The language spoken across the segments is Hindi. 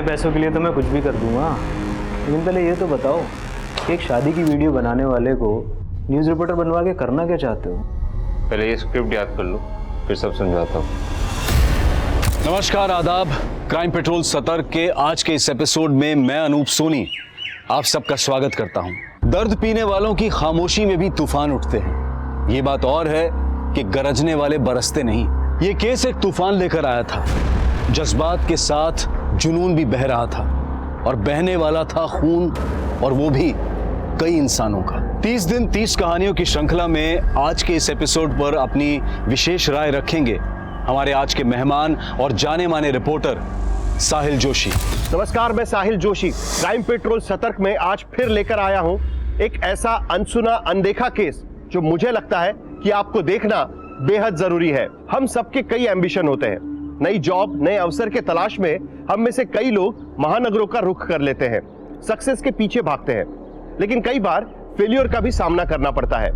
इतने पैसों के लिए तो मैं कुछ भी कर दूंगा, लेकिन पहले ये तो बताओ कि एक शादी की वीडियो बनाने वाले को न्यूज़ रिपोर्टर बनवा के करना क्या चाहते हो? पहले ये स्क्रिप्ट याद कर लो, फिर सब समझाता हूँ। नमस्कार, आदाब। क्राइम पेट्रोल सतर्क के आज के इस एपिसोड में मैं अनूप सोनी आप सबका स्वागत करता हूं। दर्द पीने वालों की खामोशी में भी तूफान उठते हैं। ये बात और है कि गरजने वाले बरसते नहीं। ये केस एक तूफान लेकर आया था। जज्बात के साथ जुनून भी बह रहा था और बहने वाला था खून, और वो भी कई इंसानों का। 30 दिन 30 कहानियों की श्रृंखला में आज के इस एपिसोड पर अपनी विशेष राय रखेंगे हमारे आज के मेहमान और जाने माने रिपोर्टर साहिल जोशी। नमस्कार, मैं साहिल जोशी क्राइम पेट्रोल सतर्क में आज फिर लेकर आया हूं एक ऐसा अनसुना अनदेखा केस जो मुझे लगता है कि आपको देखना बेहद जरूरी है। हम सबके कई एम्बिशन होते हैं। नई जॉब, नए अवसर के तलाश में हम में से कई लोग महानगरों का रुख कर लेते हैं, सक्सेस के पीछे भागते हैं, लेकिन कई बार फेलियर का भी सामना करना पड़ता है।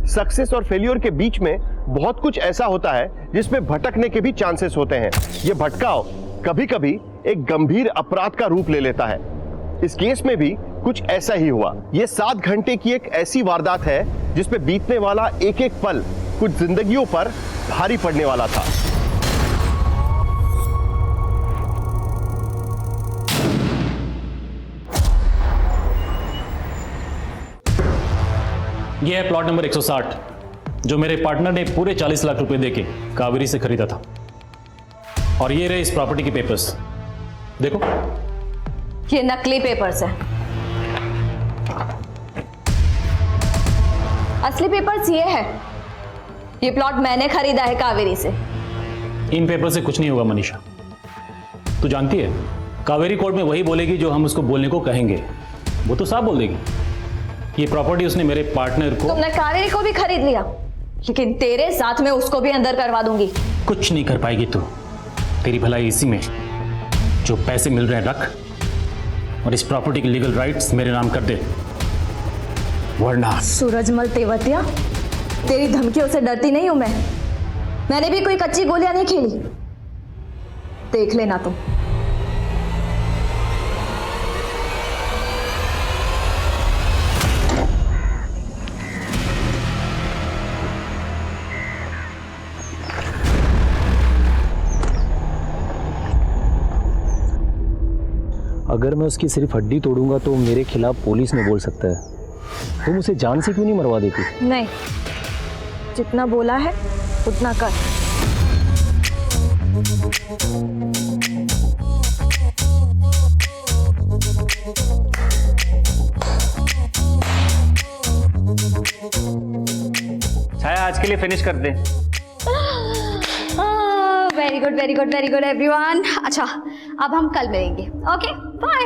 सक्सेस और फेलियर के बीच में बहुत कुछ ऐसा होता है जिसमें भटकने के भी चांसेस होते हैं। यह भटकाव कभी कभी एक गंभीर अपराध का रूप ले लेता है। इस केस में भी कुछ ऐसा ही हुआ। यह 7 घंटे की एक ऐसी वारदात है जिसमें बीतने वाला एक एक पल कुछ जिंदगियों पर भारी पड़ने वाला था। यह है प्लॉट नंबर 160 जो मेरे पार्टनर ने पूरे 40 लाख रुपए देके कावेरी से खरीदा था। और ये रहे इस प्रॉपर्टी के पेपर्स, देखो। ये नकली पेपर्स है। असली पेपर्स ये है। ये प्लॉट मैंने खरीदा है कावेरी से। इन पेपर से कुछ नहीं होगा मनीषा। तू जानती है कावेरी कोर्ट में वही बोलेगी जो हम उसको बोलने को कहेंगे। वो तो साफ बोल देगी। ये प्रॉपर्टी उसने मेरे पार्टनर को। तुमने कावेरी को भी खरीद लिया, लेकिन तेरे साथ में उसको भी अंदर करवा दूंगी। कुछ नहीं कर पाएगी तू। तेरी भलाई इसी में, जो पैसे मिल रहे हैं रख, और इस प्रॉपर्टी के लीगल राइट्स मेरे नाम कर दे, वरना। सूरजमल तेवतिया, तेरी धमकियों से डरती नहीं हूं मैं। मैंने भी कोई कच्ची गोलियां नहीं खेली। देख लेना तुम। अगर मैं उसकी सिर्फ हड्डी तोड़ूंगा तो मेरे खिलाफ पुलिस में बोल सकता है। तुम उसे जान से क्यों नहीं मरवा देती? नहीं, जितना बोला है उतना कर। छाया, आज के लिए फिनिश कर दे। Very good very good very good everyone. अच्छा, अब हम कल मिलेंगे। Okay, bye.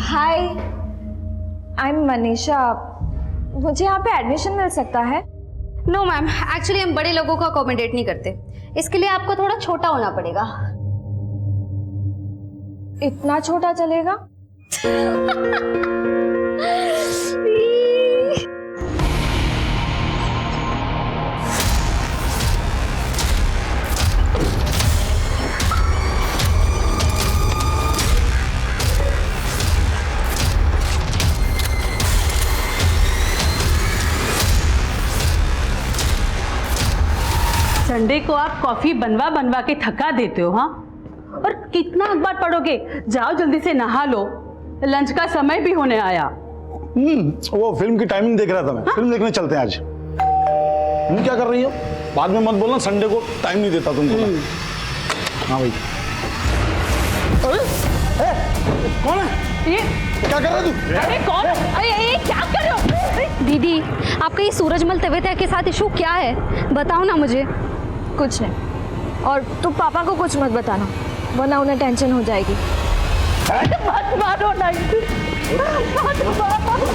Hi, I am Manisha. मुझे यहाँ पे एडमिशन मिल सकता है? नो मैम, एक्चुअली हम बड़े लोगों को अकोमोडेट नहीं करते। इसके लिए आपको थोड़ा छोटा होना पड़ेगा। इतना छोटा चलेगा? संडे को आप कॉफी बनवा बनवा के थका देते हो। हाँ, और कितना अखबार पढ़ोगे? जाओ जल्दी से नहा लो, लंच का समय भी होने आया। वो फिल्म की टाइमिंग देख रहा था मैं। हाँ? फिल्म देखने चलते हैं आज। तुम क्या कर रही हो? बाद में मत बोलना संडे को टाइम नहीं देता तुमको। हाँ भाई। अरे कौन है ये? क्या कर रहा है तू? अरे कौन? अरे क्या कर रहे हो? दीदी, आपका ये सूरजमल तेवतिया के साथ इशू क्या है? बताओ ना मुझे। कुछ नहीं, और तुम पापा को कुछ मत बताना, वरना उन्हें टेंशन हो जाएगी। मत मारो नहीं, मत मारो।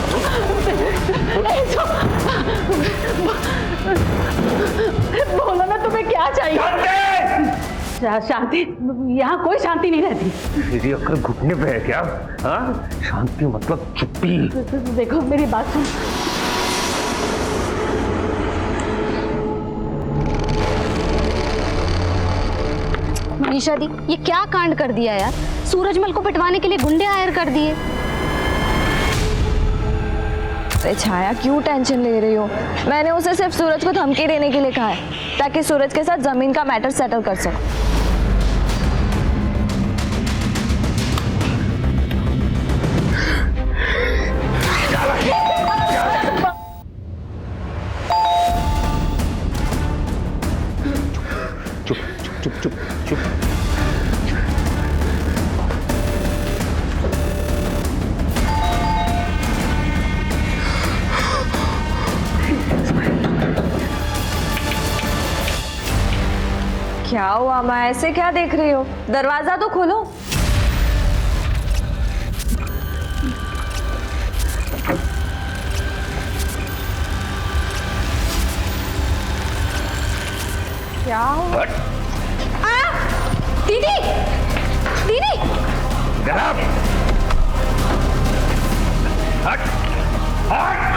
बोलो ना, तुम्हें क्या चाहिए? शांति। यहाँ कोई शांति नहीं रहती। दीदी अक्ल घुटने पे है क्या? हाँ, शांति मतलब चुप्पी। देखो मेरी बात सुन। निशा दी, ये क्या कांड कर दिया यार। सूरजमल को पिटवाने के लिए गुंडे हायर कर दिए। अरे छाया, क्यों टेंशन ले रही हो? मैंने उसे सिर्फ सूरज को धमकी देने के लिए कहा है ताकि सूरज के साथ जमीन का मैटर सेटल कर सको। चुप चुप चुप चुप। क्या हुआ माँ, ऐसे क्या देख रही हो? दरवाजा तो खोलो। क्या हुआ? दीदी, दीदी, गरम। हट हट।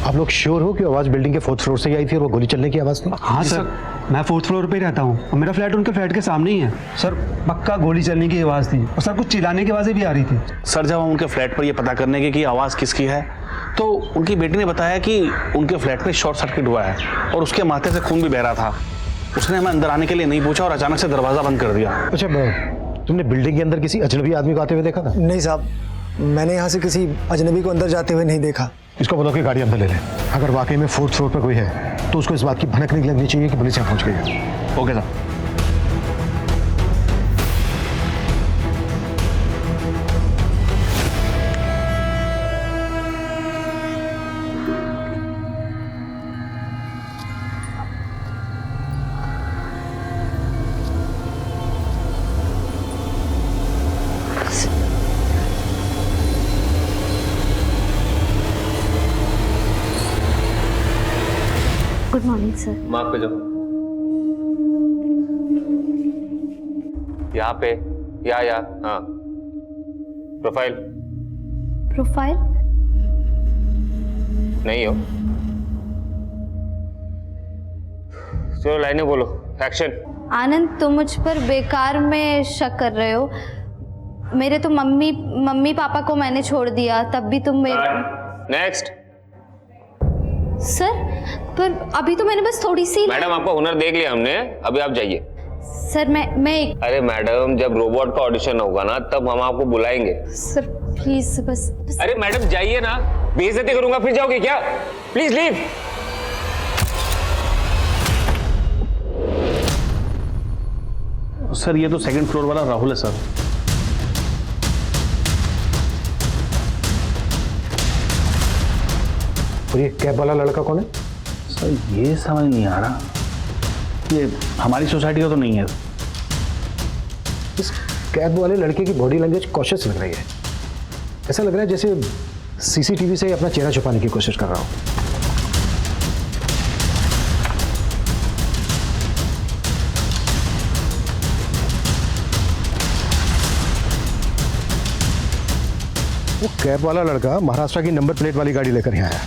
आप लोग श्योर हो कि आवाज बिल्डिंग के 4th फ्लोर से ही आई थी और वो गोली चलने की आवाज थी? हाँ सर, मैं 4th फ्लोर पे ही रहता हूँ और मेरा फ्लैट उनके फ्लैट के सामने ही है। सर पक्का गोली चलने की आवाज़ थी और सर कुछ चिल्लाने की आवाज़ें भी आ रही थी। सर जब हम उनके फ्लैट पर ये पता करने की कि आवाज़ किसकी है तो उनकी बेटी ने बताया कि उनके फ्लैट में शॉर्ट सर्किट हुआ है और उसके माथे से खून भी बह रहा था। उसने हमें अंदर आने के लिए नहीं पूछा और अचानक से दरवाज़ा बंद कर दिया। अच्छा, तुमने बिल्डिंग के अंदर किसी अजनबी आदमी को आते हुए देखा था? नहीं साहब, मैंने यहाँ से किसी अजनबी को अंदर जाते हुए नहीं देखा। इसको बोलो कि गाड़ी अंदर ले ले। अगर वाकई में 4th फ्लोर पर कोई है तो उसको इस बात की भनक नहीं लगनी चाहिए कि पुलिस यहाँ पहुँच गई है। Okay sir. Good morning sir. Mark पे जाओ। यहाँ पे या हाँ, प्रोफाइल प्रोफाइल नहीं हो। चलो लाइनें बोलो, एक्शन। आनंद, तुम मुझ पर बेकार में शक कर रहे हो। मेरे तो मम्मी पापा को मैंने छोड़ दिया, तब भी तुम मेरे। नेक्स्ट। सर पर अभी तो मैंने बस थोड़ी सी। मैडम आपका हुनर देख लिया हमने, अभी आप जाइए। सर मैं अरे मैडम, जब रोबोट का ऑडिशन होगा ना तब हम आपको बुलाएंगे। सर प्लीज बस। अरे मैडम जाइए ना, बेइज्जती करूंगा फिर जाओगे क्या? Please leave. सर ये तो 2nd फ्लोर वाला राहुल है सर। और ये कैब वाला लड़का कौन है? सर ये समझ नहीं आ रहा, ये हमारी सोसाइटी का तो नहीं है। इस कैब वाले लड़के की बॉडी लैंग्वेज कॉशियस लग रही है। ऐसा लग रहा है जैसे सीसीटीवी से अपना चेहरा छुपाने की कोशिश कर रहा हो। वो कैब वाला लड़का महाराष्ट्र की नंबर प्लेट वाली गाड़ी लेकर यहाँ आया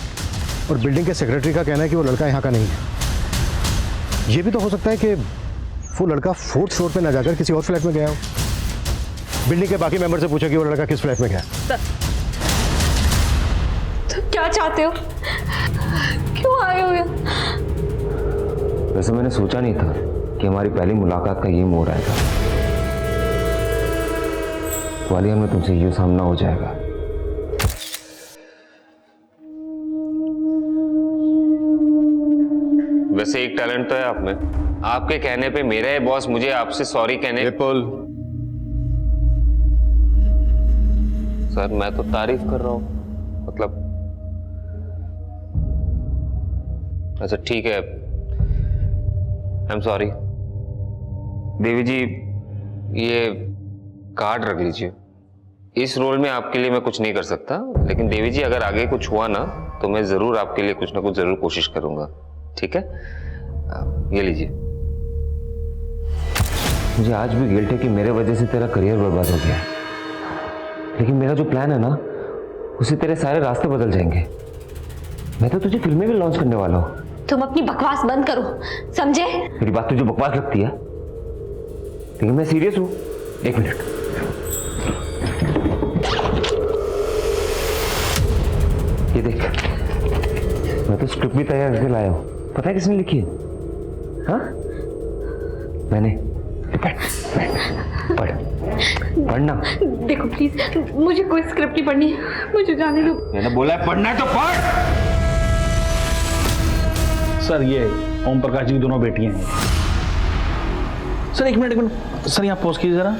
और बिल्डिंग के सेक्रेटरी का कहना है कि वो लड़का यहाँ का नहीं है। ये भी तो हो सकता है कि वो लड़का 4th फ्लोर पे ना जाकर किसी और फ्लैट में गया हो। बिल्डिंग के बाकी मेंबर से पूछा कि वो लड़का किस फ्लैट में गया। तो क्या चाहते हो? क्यों आए हो यहाँ? वैसे मैंने सोचा नहीं था कि हमारी पहली मुलाकात का ये मोड़ आएगा। ग्वालियर में तुमसे ये सामना हो जाएगा। वैसे एक टैलेंट तो है आप में। आपके कहने पे मेरे बॉस मुझे आपसे सॉरी कहने। विपुल, सर मैं तो तारीफ कर रहा हूं, मतलब अच्छा ठीक है, आई एम सॉरी। देवी जी ये कार्ड रख लीजिए। इस रोल में आपके लिए मैं कुछ नहीं कर सकता, लेकिन देवी जी अगर आगे कुछ हुआ ना तो मैं जरूर आपके लिए कुछ ना कुछ जरूर कोशिश करूंगा, ठीक है? ये लीजिए। मुझे आज भी गिल्ट है कि मेरे वजह से तेरा करियर बर्बाद हो गया, लेकिन मेरा जो प्लान है ना, उससे तेरे सारे रास्ते बदल जाएंगे। मैं तो तुझे फिल्में भी लॉन्च करने वाला हूँ। तुम अपनी बकवास बंद करो, समझे? मेरी बात तुझे बकवास लगती है, लेकिन मैं सीरियस हूँ। एक मिनट, ये देख, मैं तो स्क्रिप्ट भी तैयार करके लाया हूँ। पता है किसने लिखी है? हाँ, मैंने। पढ़, पढ़ना। देखो प्लीज, मुझे कोई स्क्रिप्ट नहीं पढ़नी, मुझे जाने दो। मैंने बोला है पढ़ना है तो पढ़। सर ये ओम प्रकाश जी की दोनों बेटियां हैं। सर एक मिनट सर, यहाँ पॉज कीजिए जरा।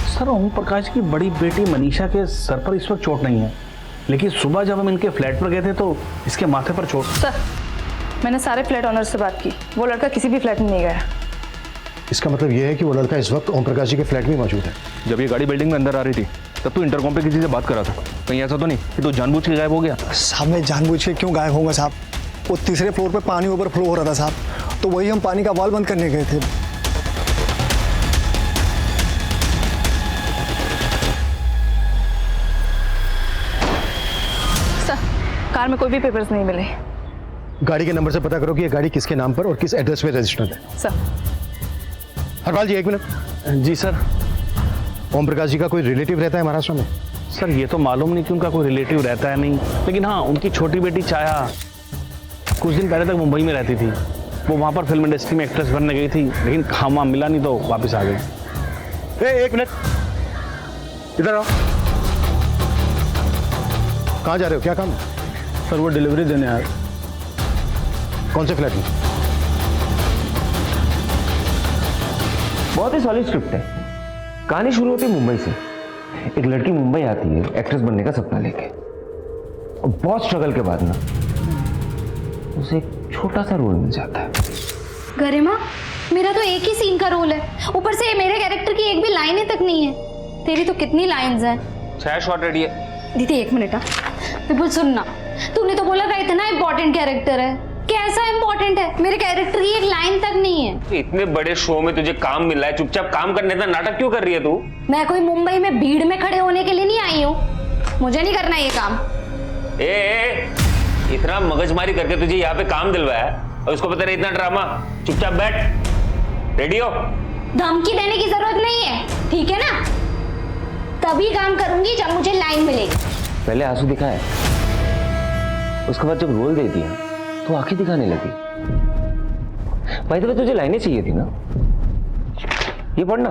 सर ओम प्रकाश की बड़ी बेटी मनीषा के सर पर इस वक्त चोट नहीं है, लेकिन सुबह जब हम इनके फ्लैट पर गए थे तो इसके माथे पर चोट। सर मैंने सारे फ्लैट ऑनर से बात की, वो लड़का किसी भी फ्लैट में नहीं गया। इसका मतलब यह है कि वो लड़का इस वक्त ओम प्रकाश जी के फ्लैट में मौजूद है। जब ये गाड़ी बिल्डिंग में अंदर आ रही थी तब तू इंटरकॉम पे किसी से बात कर रहा था। कहीं ऐसा तो नहीं कि तू जानबूझ के गायब हो गया? साहब मैं जानबूझ के क्यों गायब होऊंगा साहब? वो तीसरे फ्लोर पे पानी ओवरफ्लो हो रहा था साहब, तो वही हम पानी का वाल बंद करने गए थे। सर कार में कोई भी पेपर्स नहीं मिले। गाड़ी के नंबर से पता करो कि ये गाड़ी किसके नाम पर और किस एड्रेस पे रजिस्टर्ड है। सर। हरपाल जी एक मिनट। जी सर। ओम प्रकाश जी का कोई रिलेटिव रहता है महाराष्ट्र में? सर ये तो मालूम नहीं कि उनका कोई रिलेटिव रहता है नहीं, लेकिन हाँ उनकी छोटी बेटी छाया कुछ दिन पहले तक मुंबई में रहती थी। वो वहाँ पर फिल्म इंडस्ट्री में एक्ट्रेस बनने गई थी, लेकिन काम वाम मिला नहीं तो वापस आ गई। एक मिनट, इधर आओ। कहाँ जा रहे हो, क्या काम? सर वो डिलीवरी देने आए। कौन से फ्लैट में? बहुत ही सॉलिड स्क्रिप्ट है। कहानी शुरू होती है मुंबई से। एक लड़की मुंबई आती है एक्ट्रेस बनने का सपना लेके, और बहुत स्ट्रगल के बाद ना उसे एक छोटा सा रोल मिल जाता है। गरिमा, मेरा तो एक ही सीन का रोल है, ऊपर से मेरे कैरेक्टर की एक भी लाइन तक नहीं है। तेरी तो कितनी लाइंस हैं? 6 शॉट रेडी है। दीदी एक मिनट। विपुल सुनना, तूने तो बोला था इतना इंपॉर्टेंट कैरेक्टर है। कैसा इंपॉर्टेंट है? मेरे कैरेक्टर की एक लाइन तक नहीं है। इतने बड़े शो में तुझे काम मिला है, चुपचाप काम करने का नाटक क्यों कर रही है तू? मैं कोई मुंबई में भीड़ में खड़े होने के लिए नहीं आई हूँ, मुझे नहीं करना ये काम। इतना मगजमारी करके तुझे यहाँ पे काम दिलवाया है और उसको पता नहीं इतना ड्रामा। चुपचाप बैठ, रेडी हो। धमकी देने की जरूरत नहीं है, ठीक है ना? तभी काम करूंगी जब मुझे लाइन मिलेगी। पहले आंसू दिखाए, उसके बाद जब रोल दे दिया तो आंखें दिखाने लगी। भाई तो तुझे लाइनें चाहिए थी ना, ये पढ़ना,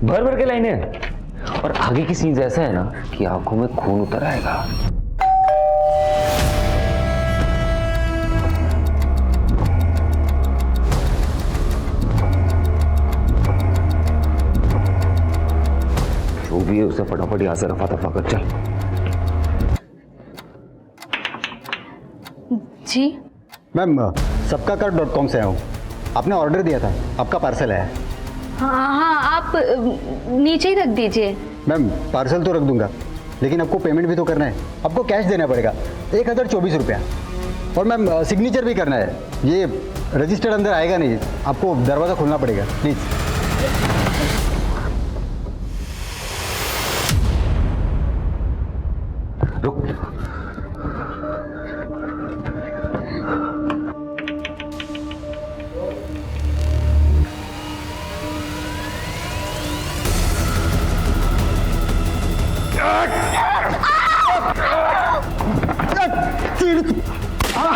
भर भर के लाइनें हैं। और आगे की सीन्स ऐसा है ना कि आंखों में खून उतर आएगा। जो भी है उसे फटाफट यहाँ से रफा दफा कर। चल। जी मैम, सबकाकार.com से आया हूँ। आपने ऑर्डर दिया था, आपका पार्सल है। हाँ, आप नीचे ही रख दीजिए। मैम पार्सल तो रख दूंगा, लेकिन आपको पेमेंट भी तो करना है। आपको कैश देना पड़ेगा 1024 रुपया। और मैम सिग्नेचर भी करना है। ये रजिस्टर्ड अंदर आएगा नहीं, आपको दरवाज़ा खोलना पड़ेगा प्लीज़।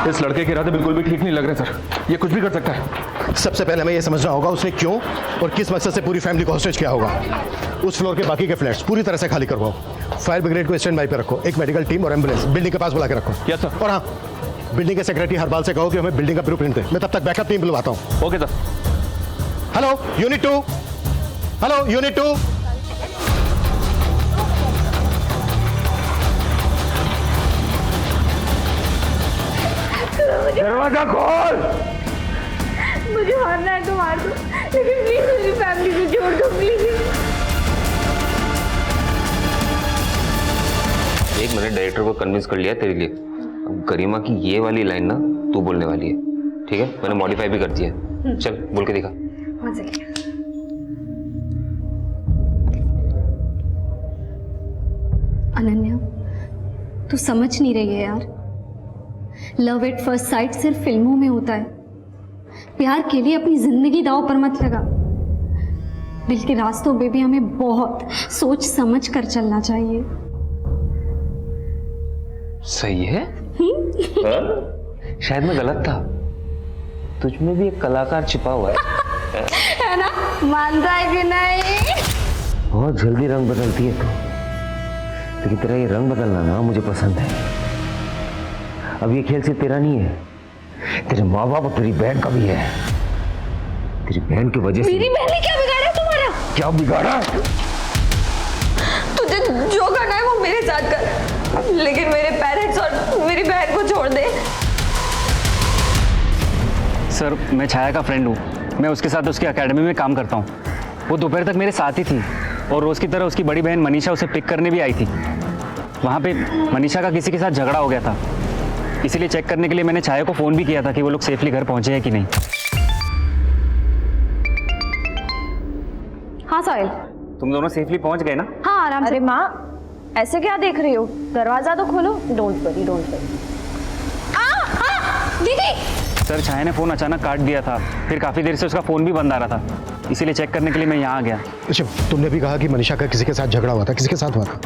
इस लड़के के इरादे बिल्कुल भी ठीक नहीं लग रहे सर। ये कुछ भी कर सकता है। सबसे पहले हमें यह समझना होगा उसने क्यों और किस मकसद से पूरी फैमिली को हॉस्टेज किया होगा। उस फ्लोर के बाकी के फ्लैट्स पूरी तरह से खाली करवाओ। फायर ब्रिगेड को स्टैंड बाई पे रखो। एक मेडिकल टीम और एम्बुलेंस बिल्डिंग के पास बुला के रखो। Yes sir. और हाँ, बिल्डिंग के सेक्रेटरी हरपाल से कहो कि हमें बिल्डिंग का ब्लूप्रिंट दे। मैं तब तक बैकअप टीम बुलवाता हूँ। Okay sir. Hello unit 2, hello unit 2। दरवाजा खोल। मुझे मारना है तो मार दो, लेकिन प्लीज मेरी फैमिली को छोड़ दो प्लीज। एक मिनट, डायरेक्टर को कन्विंस कर लिया तेरे लिए। अब गरिमा की ये वाली लाइन ना तू बोलने वाली है, ठीक है? मैंने मॉडिफाई भी कर दिया है। चल बोल के दिखा। मजे लिया। अनन्या, तू समझ नहीं रही है यार। लव एट फर्स्ट साइट सिर्फ फिल्मों में होता है। प्यार के लिए अपनी जिंदगी दांव पर मत लगा। दिल के रास्तों पे भी हमें बहुत सोच समझ कर चलना चाहिए। सही है। शायद मैं गलत था। तुझ में भी एक कलाकार छिपा हुआ है। है ना? मानता है कि नहीं? बहुत जल्दी रंग बदलती है तू, लेकिन तेरा ये रंग बदलना ना मुझे पसंद है। अब ये खेल सिर्फ तेरा नहीं है, तेरे माँ बाप और तेरी बहन का भी है। तेरी बहन की वजह से। मेरी बहन ने क्या बिगाड़ा तुम्हारा? क्या बिगाड़ा? तुझे जो करना है वो मेरे साथ कर, लेकिन मेरे पेरेंट्स और मेरी बहन को छोड़ दे। सर, मैं छाया का फ्रेंड हूँ। मैं उसके साथ उसकी एकेडमी में काम करता हूँ। वो दोपहर तक मेरे साथ ही थी और रोज़ की तरह उसकी बड़ी बहन मनीषा उसे पिक करने भी आई थी। वहाँ पे मनीषा का किसी के साथ झगड़ा हो गया था, इसीलिए चेक करने के लिए मैंने छाया को फ़ोन भी किया था कि वो लोग सेफली घर पहुँचे हैं कि नहीं। हाँ साहिल, तुम दोनों सेफली पहुँच गए ना? हाँ आराम से। अरे माँ, ऐसे क्या देख रही हो? दरवाजा तो खोलो। Don't worry, don't worry. दीदी! सर, छाया ने फ़ोन अचानक काट दिया था, फिर काफ़ी देर से उसका फ़ोन भी बंद आ रहा था, इसीलिए चेक करने के लिए मैं यहाँ आ गया। अच्छा, तुमने भी कहा कि मनीषा का किसी के साथ झगड़ा हुआ था, किसके साथ हुआ था?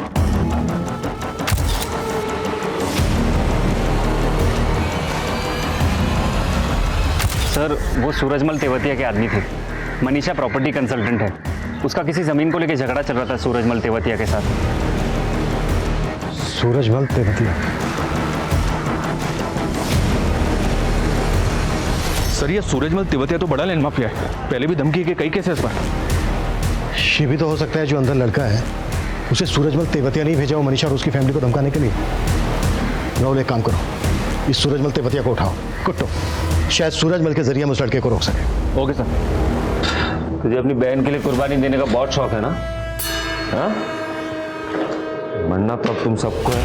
सर, वो सूरजमल तेवतिया के आदमी थे। मनीषा प्रॉपर्टी कंसल्टेंट है। उसका किसी ज़मीन को लेकर झगड़ा चल रहा था सूरजमल तेवतिया के साथ। सूरजमल तेवतिया? सर, ये सूरजमल तेवतिया तो बड़ा लैंड माफिया है। पहले भी धमकी के कई केसेस पर। ये भी तो हो सकता है जो अंदर लड़का है उसे सूरजमल तेवतिया नहीं भेजा हो मनीषा और उसकी फैमिली को धमकाने के लिए। राहुल, एक काम करो, इस सूरजमल तेवतिया को उठाओ, कुट्टो। शायद सूरजमल के जरिए हम उस लड़के को रोक सके। Okay sir. तुझे अपनी बहन के लिए कुर्बानी देने का बहुत शौक है ना? हाँ? मरना तो अब तुम सबको है।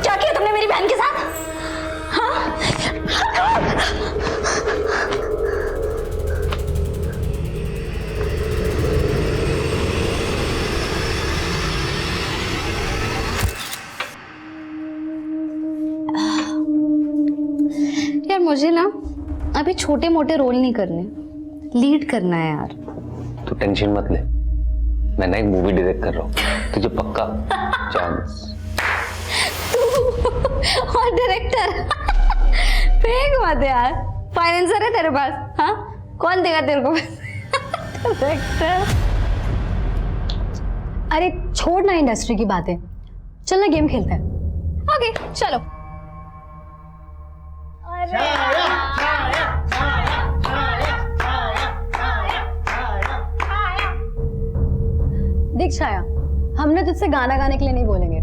क्या किया तुमने मेरी बहन के साथ? हाँ? यार मुझे ना अभी छोटे मोटे रोल नहीं करने, लीड करना है यार। तू टेंशन मत ले, मैं ना एक मूवी डायरेक्ट कर रहा हूँ, तुझे पक्का चांस। और डायरेक्टर? फेंक मत यार, फाइनेंसर है तेरे पास? हाँ, कौन देगा तेरे को डायरेक्टर? अरे छोड़ ना इंडस्ट्री की बातें, चल ना गेम खेलते हैं। ओके चलो। देख छाया, हमने तुझसे गाना गाने के लिए नहीं बोलेंगे।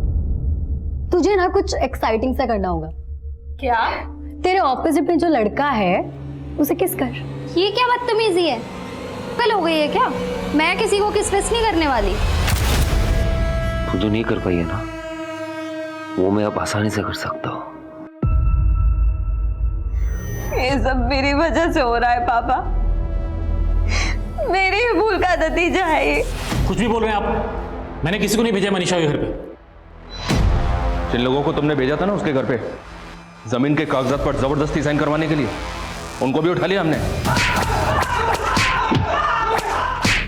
तुझे ना कुछ एक्साइटिंग सा करना होगा। क्या? तेरे ऑपोजिट में जो लड़का है उसे किस कर। ये क्या बदतमीजी है? कल हो गई है क्या? मैं किसी को किस विस नहीं करने वाली। तू जो नहीं कर पाई है ना, वो मैं अब आसानी से कर सकता हूँ। ये सब मेरी वजह से हो रहा है पापा। मेरी ही भूल का नतीजा है ये। कुछ भी बोल रहे हैं आप? मैंने किसी को नहीं भेजा मनीषा के घर पे। जिन लोगों को तुमने भेजा था ना उसके घर पे जमीन के कागजात पर जबरदस्ती साइन करवाने के लिए, उनको भी उठा लिया हमने।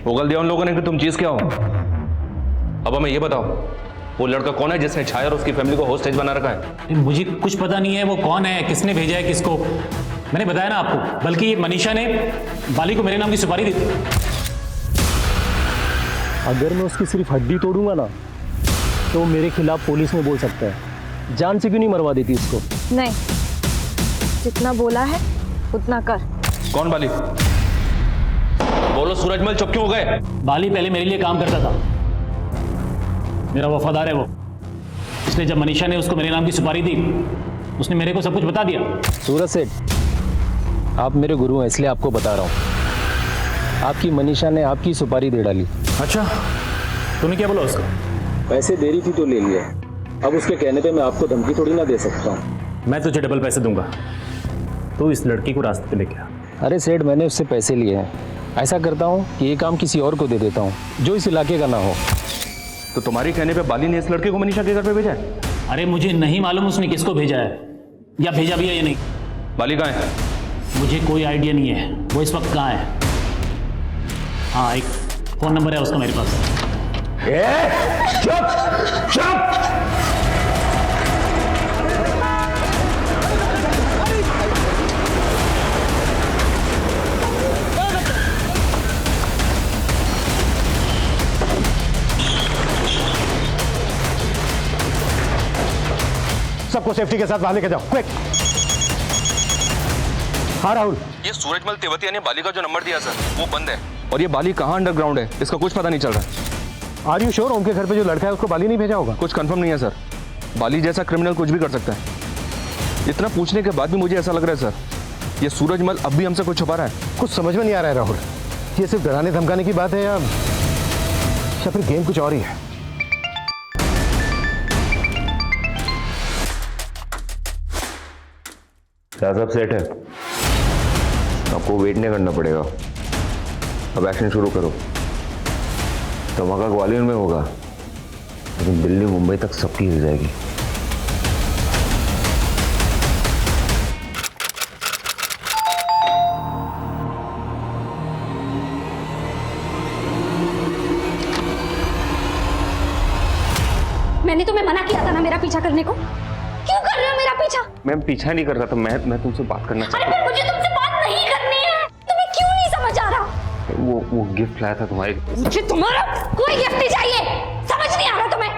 उगल दिया उन लोगों ने कि तुम चीज क्या हो। अब हमें ये बताओ, वो लड़का कौन है जिसने छाया और उसकी फैमिली को होस्टेज बना रखा है? मुझे कुछ पता नहीं है वो कौन है, किसने भेजा है किसको। मैंने बताया ना आपको, बल्कि ये मनीषा ने बाली को मेरे नाम की सुपारी दी थी। अगर मैं उसकी सिर्फ हड्डी तोड़ूंगा ना तो वो मेरे खिलाफ पुलिस में बोल सकता है। जान से क्यों नहीं मरवा देती इसको? नहीं, जितना बोला है उतना कर। कौन बाली? बोलो सूरजमल, चुप क्यों हो गए? बाली पहले मेरे लिए काम करता था, मेरा वफादार है वो। इसलिए जब मनीषा ने उसको मेरे नाम की सुपारी दी, उसने मेरे को सब कुछ बता दिया। सूरज सेठ, आप मेरे गुरु हैं इसलिए आपको बता रहा हूँ। आपकी मनीषा ने आपकी सुपारी दे डाली। अच्छा, तूने क्या बोला उसको? पैसे दे रही थी तो ले लिया। अब उसके कहने पे मैं आपको धमकी थोड़ी ना दे सकता हूँ। मैं तुझे डबल पैसे दूंगा, तू इस लड़की को रास्ते पे लेके आ। अरे सेठ, मैंने उससे पैसे लिए हैं। ऐसा करता हूँ कि ये काम किसी और को दे देता हूँ जो इस इलाके का ना हो। तो तुम्हारी कहने पे बाली ने इस लड़के को मनीषा के घर पे भेजा है? अरे मुझे नहीं मालूम उसने किसको भेजा है या भेजा भी है या नहीं। बाली कहाँ है? मुझे कोई आइडिया नहीं है वो इस वक्त कहाँ है। हाँ, एक फ़ोन नंबर है उसका मेरे पास। चुप चुप। सबको सेफ्टी के साथ बाहर लेके जाओ, क्विक। हाँ राहुल, ये सूरजमल तेवतिया ने बाली का जो नंबर दिया सर वो बंद है, और ये बाली कहाँ अंडरग्राउंड है इसका कुछ पता नहीं चल रहा। आर यू श्योर उनके घर पे जो लड़का है उसको बाली नहीं भेजा होगा? कुछ कंफर्म नहीं है सर। बाली जैसा क्रिमिनल कुछ भी कर सकता है। इतना पूछने के बाद भी मुझे ऐसा लग रहा है सर ये सूरजमल अब भी हमसे कुछ छुपा रहा है। कुछ समझ में नहीं आ रहा है राहुल, ये सिर्फ डराने धमकाने की बात है या फिर गेम कुछ और ही है? सब सेट है, आपको वेट नहीं करना पड़ेगा। अब एक्शन शुरू करो। धमाका ग्वालियर में होगा लेकिन दिल्ली मुंबई तक सबकी हो जाएगी। मैंने तुम्हें मना किया था ना मेरा पीछा करने को, क्यों कर रहे हो मेरा पीछा? मैम पीछा नहीं कर रहा था, मैं तुमसे बात करना अरे फिर मुझे तुमसे बात नहीं करनी है, तुम्हें क्यों नहीं समझ आ रहा? वो गिफ्ट लाया था तुम्हारे। मुझे तुम्हारा कोई गिफ्ट नहीं चाहिए, समझ नहीं आ रहा तुम्हें?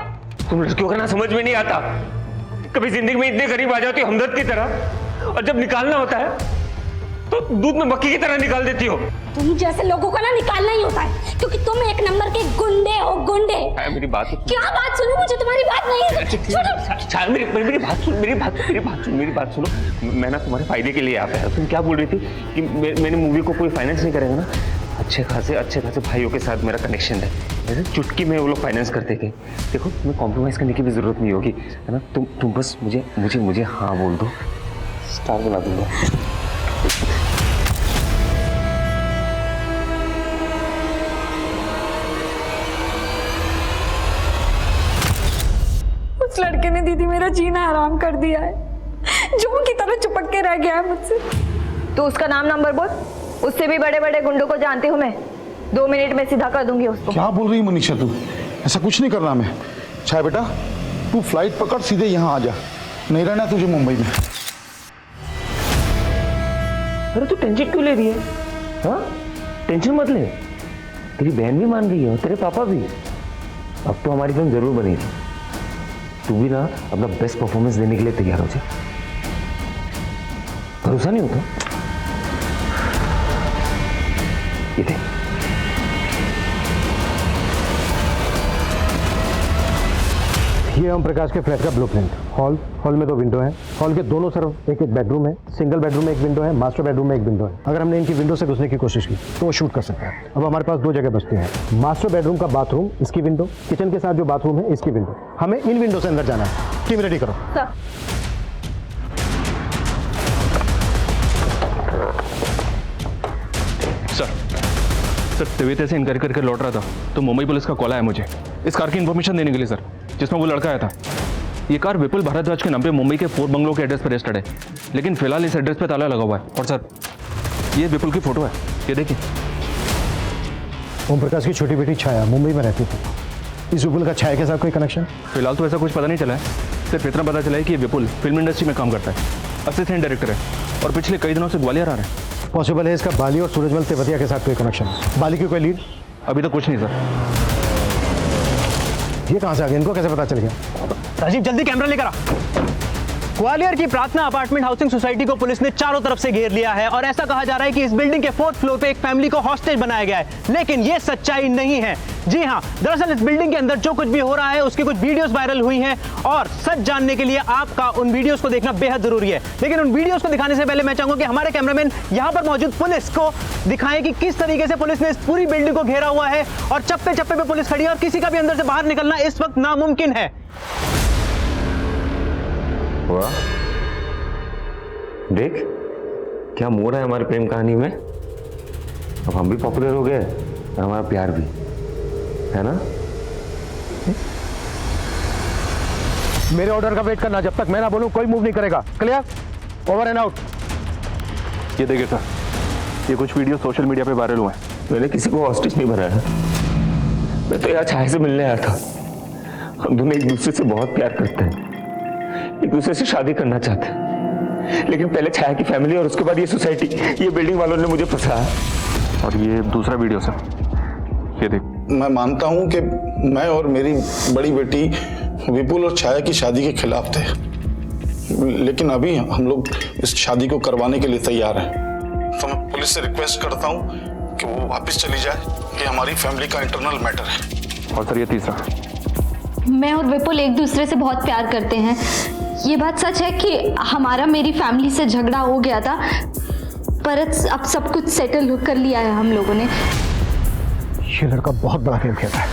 तुम लड़कियों का ना समझ में नहीं आता, कभी जिंदगी में इतने करीब आ जाती हो हमदर्द की तरह, और जब निकालना होता है तो दूध में मक्खी की तरह निकाल देती हो। तुम जैसे लोगों का ना निकालना ही होता है, क्योंकि तुम एक नंबर के गुंडे हो, गुंडे। मेरी बात क्या बात सुनो, मुझे तुम्हारी बात नहीं मेरी बात सुनो। मैं ना तुम्हारे फायदे के लिए आ पाया। तुम क्या बोल रही थी कि मैंने मूवी को कोई फाइनेंस नहीं करेगा ना? अच्छे खासे भाइयों के साथ मेरा कनेक्शन है, ऐसे चुटकी में वो लोग फाइनेंस करते थे। देखो तुम्हें कॉम्प्रोमाइज करने की भी जरूरत नहीं होगी, है ना? तुम बस मुझे हाँ बोल दो, स्टार बना दूंगा। उस लड़के ने दीदी मेरा जीना हराम कर दिया है, जों की तरह चिपक के रह गया है मुझसे। तो उसका नाम नंबर बोल, उससे भी बड़े बड़े गुंडों को जानती हूँ मैं, 2 मिनट में सीधा कर दूंगी उसको। क्या बोल रही मनीषा तू? ऐसा कुछ नहीं करना मैं। छाया बेटा तू फ्लाइट पकड़ सीधे यहाँ आ जा, नहीं रहना तुझे मुंबई में। अरे तू टेंशन क्यों ले रही है? हाँ टेंशन मत ले, तेरी बहन भी मान गई है और तेरे पापा भी। अब तो हमारी फिल्म जरूर बनेगी, तू भी ना अपना बेस्ट परफॉर्मेंस देने के लिए तैयार हो जाए। भरोसा नहीं होता? ये देख, ये ओम प्रकाश के फ्लैट का ब्लूप्रिंट। हॉल में 2 विंडो हैं, हॉल के दोनों तरफ एक बेडरूम है, सिंगल बेडरूम में 1 विंडो है, मास्टर बेडरूम में 1 विंडो है। अगर हमने इनकी विंडो से घुसने की कोशिश की तो वो शूट कर सकता है। अब हमारे पास 2 जगह बचती हैं, मास्टर बेडरूम का बाथरूम इसकी विंडो, किचन के साथ जो बाथरूम है इसकी विंडो। हमें इन विंडो से अंदर जाना है। टीम रेडी करो। सर तेवतिया से इनक्वायरी करके लौट रहा था तो मुंबई पुलिस का कॉल आया मुझे इस कार की इन्फॉर्मेशन देने के लिए सर, जिसमें वो लड़का आया था। ये कार विपुल भारद्वाज के नाम पे मुंबई के 4 बंगलों के एड्रेस पर रजिस्टर्ड है, लेकिन फिलहाल इस एड्रेस पे ताला लगा हुआ है। और सर ये विपुल की फोटो है, ये देखिए। ओम प्रकाश की छोटी बेटी छाया मुंबई में रहती थी, इस विपुल का छाया के साथ कोई कनेक्शन? फिलहाल तो ऐसा कुछ पता नहीं चला है, सिर्फ इतना पता चला है कि ये विपुल फिल्म इंडस्ट्री में काम करता है, असिस्टेंट डायरेक्टर है और पिछले कई दिनों से ग्वालियर आ रहा है। पॉसिबल है इसका बाली और सूरजमल तेवतिया के साथ कोई कनेक्शन? बाली की कोई लीड? अभी तक कुछ नहीं सर। ये कहाँ से आ गया, इनको कैसे पता चल गया? राजीव जल्दी कैमरा लेकर आ। ग्वालियर की प्रार्थना अपार्टमेंट हाउसिंग सोसाइटी को पुलिस ने चारों तरफ से घेर लिया है और ऐसा कहा जा रहा है कि इस बिल्डिंग के 4th फ्लोर पे एक फैमिली को हॉस्टेज बनाया गया है, लेकिन ये सच्चाई नहीं है। जी हाँ, दरअसल इस बिल्डिंग के अंदर जो कुछ भी हो रहा है उसकी कुछ वीडियोस वायरल हुई हैं और सच जानने के लिए आपका उन वीडियोस को देखना बेहद जरूरी है। लेकिन उन वीडियोस को दिखाने से पहले मैं चाहूंगा कि हमारे कैमरामैन यहाँ पर मौजूद पुलिस को दिखाएं कि किस तरीके से पुलिस ने इस पूरी बिल्डिंग को घेरा हुआ है और चप्पे चप्पे पे पुलिस खड़ी है और किसी का भी अंदर से बाहर निकलना इस वक्त नामुमकिन है। देख क्या मोड़ है हमारी प्रेम कहानी में? अब हम भी पॉपुलर हो गए और हमारा प्यार भी, है ना? मेरे ऑर्डर का वेट करना, जब तक मैं ना बोलूं कोई मूव नहीं करेगा। क्लियर? Over and out. ये देखिए सर, ये कुछ वीडियो सोशल मीडिया पे वायरल हुए हैं। मैंने किसी को हॉस्टेज नहीं बनाया, मैं तो यहाँ छाया से मिलने आया था। हम दोनों एक दूसरे से बहुत प्यार करते हैं, एक दूसरे से शादी करना चाहते हैं, लेकिन पहले छाया की फैमिली और उसके बाद ये सोसाइटी, ये बिल्डिंग वालों ने मुझे फंसाया। और ये दूसरा वीडियो सर, ये देख। मैं मानता हूं कि मैं और मेरी बड़ी बेटी विपुल और छाया की शादी के खिलाफ थे, लेकिन अभी हम लोग इस शादी को करवाने के लिए तैयार हैं। तो मैं पुलिस से रिक्वेस्ट करता हूं कि वो वापस चली जाए, कि हमारी फैमिली का इंटरनल मैटर है। और सर ये तीसरा, मैं और विपुल एक दूसरे से बहुत प्यार करते हैं। ये बात सच है कि हमारा मेरी फैमिली से झगड़ा हो गया था, पर अब सब कुछ सेटल कर लिया है हम लोगों ने। ये लड़का बहुत बड़ा गेम खेल रहा है,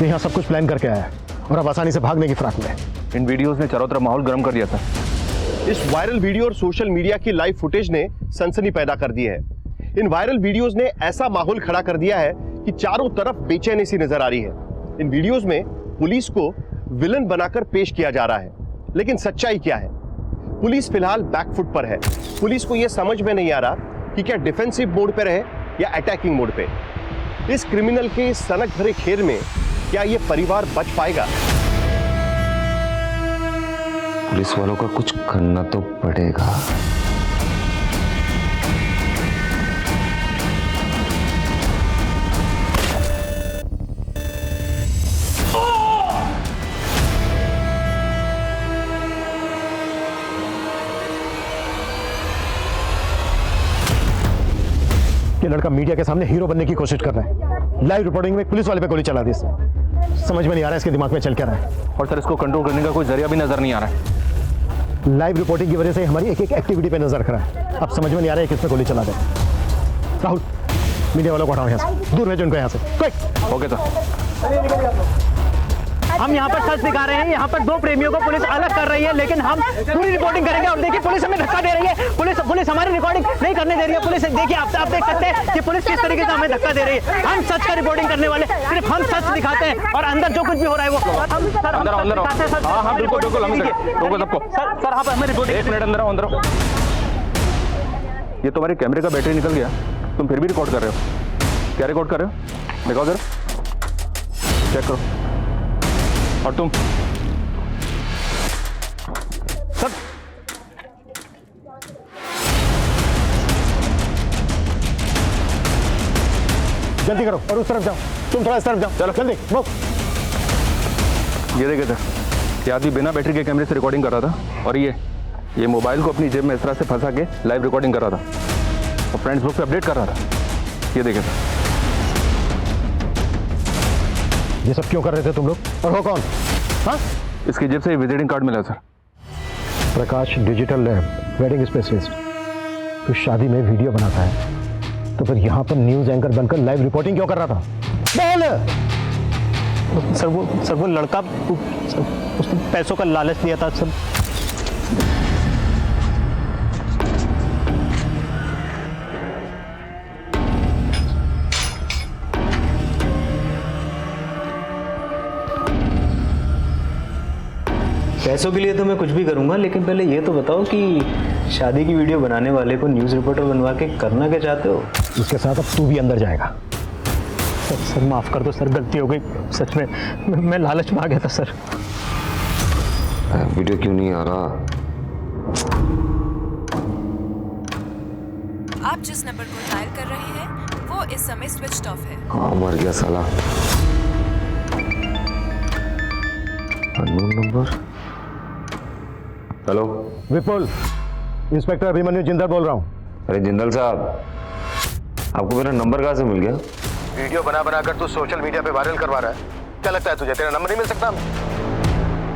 ये यहाँ सब कुछ प्लान करके आया है और अब आसानी से भागने की फिराक में। इन वीडियोस ने चारों तरफ माहौल गर्म कर दिया था। इस वायरल वीडियो और सोशल मीडिया की लाइव फुटेज ने सनसनी पैदा कर दी है। इन वायरल वीडियोस ने ऐसा माहौल खड़ा कर दिया है कि चारों तरफ बेचैनी सी नजर आ रही है। इन वीडियोस में पुलिस को विलन बनाकर पेश किया जा रहा है, लेकिन सच्चाई क्या है? पुलिस फिलहाल बैकफुट पर है। पुलिस को यह समझ में नहीं आ रहा कि क्या डिफेंसिव मोड पे रहे या अटैकिंग मोड पे। इस क्रिमिनल के सनक भरे खेल में क्या यह परिवार बच पाएगा? पुलिस वालों का कुछ करना तो पड़ेगा। ये लड़का मीडिया के सामने हीरो बनने की कोशिश कर रहा है। लाइव रिपोर्टिंग में पुलिस वाले पे गोली चला दी इसने। समझ में नहीं आ रहा है इसके दिमाग में चल क्या रहा है। और सर इसको कंट्रोल करने का कोई जरिया भी नजर नहीं आ रहा है। लाइव रिपोर्टिंग की वजह से हमारी एक एक एक्टिविटी पे नजर रखा है। अब समझ में नहीं आ रहा है किस पे गोली चला दे। राहुल, मीडिया वालों को हटाओ यहाँ से, दूर भेजो उनको यहाँ से। क्विक। Okay sir. हम यहाँ पर सच दिखा रहे हैं। यहाँ पर दो प्रेमियों को पुलिस अलग कर रही है, लेकिन हम पूरी रिपोर्टिंग करेंगे। और देखिए पुलिस हमें धक्का दे रही है। पुलिस हमारी रिकॉर्डिंग नहीं करने दे रही है। पुलिस देखिए, आप देख सकते हैं कि पुलिस किस तरीके से हमें धक्का दे रही है। हम सच का रिपोर्टिंग करने वाले, सिर्फ हम सच दिखाते हैं और अंदर जो कुछ भी हो रहा है वो हम सर। हाँ बिल्कुल बिल्कुल, हम रोको सबको। सर आप हमें रिपोर्टिंग। 1 मिनट, अंदर आओ, अंदर आओ। ये तुम्हारे कैमरे का बैटरी निकल गया, तुम फिर भी रिकॉर्ड कर रहे हो। क्या रिकॉर्ड कर रहे हो? दिखाओ जरा, चेक करो। और तुम सर, जल्दी करो और उस तरफ जाओ। तुम थोड़ा इस तरफ जाओ। चलो जल्दी मूव। ये देखे थे, ये आदमी बिना बैटरी के कैमरे से रिकॉर्डिंग कर रहा था, और ये मोबाइल को अपनी जेब में इस तरह से फंसा के लाइव रिकॉर्डिंग कर रहा था और फ्रेंड्स बुक पे अपडेट कर रहा था। ये देखे थे। ये सब क्यों कर रहे थे तुम लोग? और हो कौन? हाँ? इसकी जेब से विजिटिंग कार्ड मिला सर। प्रकाश डिजिटल लैब, वेडिंग स्पेशलिस्ट। तो शादी में वीडियो बनाता है, तो फिर यहाँ पर न्यूज एंकर बनकर लाइव रिपोर्टिंग क्यों कर रहा था? बोल। सर वो लड़का, उसने पैसों का लालच दिया था सर। पैसों के लिए तो मैं कुछ भी करूंगा, लेकिन पहले ये तो बताओ कि शादी की वीडियो बनाने वाले को न्यूज़ रिपोर्टर बनवा के करना क्या चाहते हो? इसके साथ अब तू भी अंदर जाएगा। सर माफ कर दो सर, गलती हो गई। सच में मैं लालच में आ गया था सर। वीडियो क्यों नहीं आ रहा? आप जिस नंबर को डायल कर रहे हैं वो इस समय स्विच ऑफ है। हाँ, मर गया साला। Unknown number. हेलो विपुल, इंस्पेक्टर अभिमन्यु जिंदल बोल रहा हूँ। अरे जिंदल साहब, आपको मेरा नंबर कहाँ से मिल गया? वीडियो बना कर तू सोशल मीडिया पे वायरल करवा रहा है। क्या लगता है तुझे तेरा नंबर नहीं मिल सकता?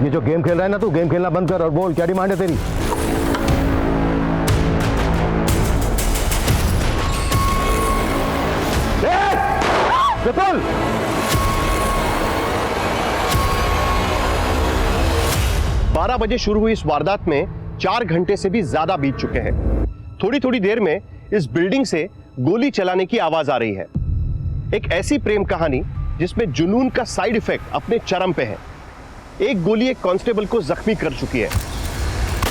ये जो गेम खेल रहा है ना, तू गेम खेलना बंद कर और बोल क्या डिमांड है तेरी? विपुल, 12 बजे शुरू हुई इस वारदात में 4 घंटे से भी ज्यादा बीत चुके हैं। थोड़ी थोड़ी देर में इस बिल्डिंग से गोली चलाने की आवाज आ रही है। एक ऐसी प्रेम कहानी जिसमें जुनून का साइड इफेक्ट अपने चरम पे है। एक गोली एक कांस्टेबल को जख्मी कर चुकी है।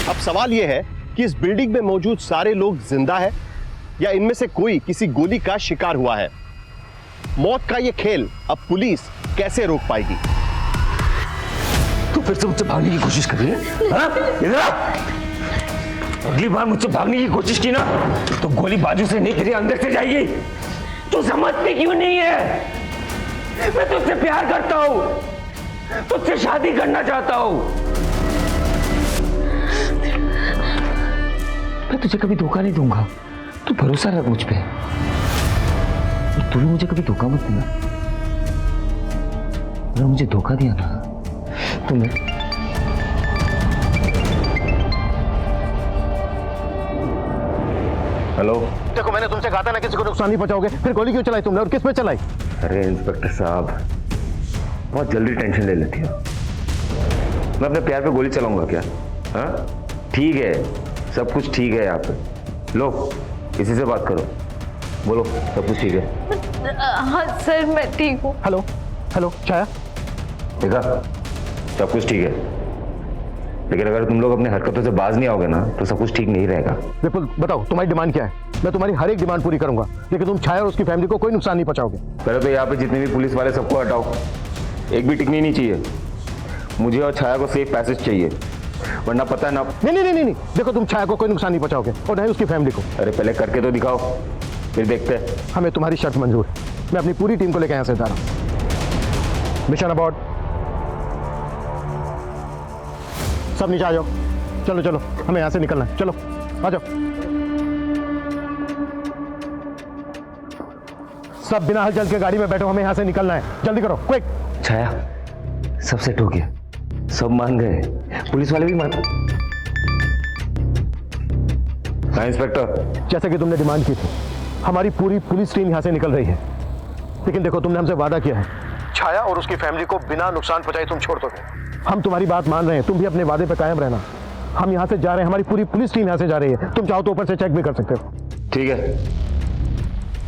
अब सवाल यह है कि इस बिल्डिंग में मौजूद सारे लोग जिंदा है या इनमें से कोई किसी गोली का शिकार हुआ है। मौत का यह खेल अब पुलिस कैसे रोक पाएगी? तू फिर से मुझसे भागने की कोशिश कर रही है? इधर आ! अगली बार मुझसे भागने की कोशिश की ना तो गोली बाजू से नहीं तेरे अंदर से जाएगी। तू समझती क्यों नहीं है? मैं तुझसे प्यार करता हूं, तुझसे शादी करना चाहता हूं। मैं तुझे कभी धोखा नहीं दूंगा, तू भरोसा रख मुझ पे। तूने मुझे कभी धोखा मत देना। अगर मुझे धोखा दिया ना तो मैं हेलो, देखो मैंने तुमसे कहा था ना किसी को नुकसान नहीं पहुंचाओगे, फिर गोली क्यों चलाई तुमने और किस पे चलाई? अरे इंस्पेक्टर साहब, बहुत जल्दी टेंशन ले लेती हो। मैं अपने प्यार पे गोली चलाऊंगा क्या? हाँ ठीक है, सब कुछ ठीक है यहाँ पे। लो किसी से बात करो, बोलो सब कुछ ठीक है। हाँ सर मैं ठीक हूँ। हेलो हेलो छाया, देखा सब कुछ ठीक है, लेकिन अगर तुम लोग अपने हरकतों से बाज नहीं आओगे ना तो सब कुछ ठीक नहीं रहेगा। विपुल बताओ तुम्हारी डिमांड क्या है? मैं तुम्हारी हर एक डिमांड पूरी करूंगा, लेकिन तुम छाया और उसकी फैमिली को कोई नुकसान नहीं पहुंचाओगे। पहले तो यहाँ पे जितने भी पुलिस वाले सबको हटाओ, एक भी टिकनी नहीं चाहिए। मुझे और छाया को सेफ पैसेज चाहिए, वरना पता है ना। नहीं, देखो तुम छाया को कोई नुकसान नहीं पहुंचाओगे और ना ही उसकी फैमिली को। अरे पहले करके तो दिखाओ, फिर देखते हैं। हमें तुम्हारी शर्त मंजूर है। मैं अपनी पूरी टीम को लेकर यहाँ से जा रहा हूँ। मिशन अबॉर्ड, सब नीचे आ जाओ। चलो चलो हमें यहाँ से निकलना है, चलो आ जाओ। सब बिना हलचल के गाड़ी में बैठो, हमें यहाँ से निकलना है, जल्दी करो क्विक। छाया सब सेट हो गया, सब मान गए, पुलिस वाले भी मान। हाँ इंस्पेक्टर, जैसे कि तुमने डिमांड की थी, हमारी पूरी पुलिस टीम यहाँ से निकल रही है। लेकिन देखो तुमने हमसे वादा किया है, छाया और उसकी फैमिली को बिना नुकसान पहुंचाए तुम छोड़ दोगे। हम तुम्हारी बात मान रहे हैं, तुम भी अपने वादे पर कायम रहना। हम यहाँ से जा रहे हैं, हमारी पूरी पुलिस टीम यहाँ से जा रही है। तुम चाहो तो ऊपर से चेक भी कर सकते हो। ठीक है,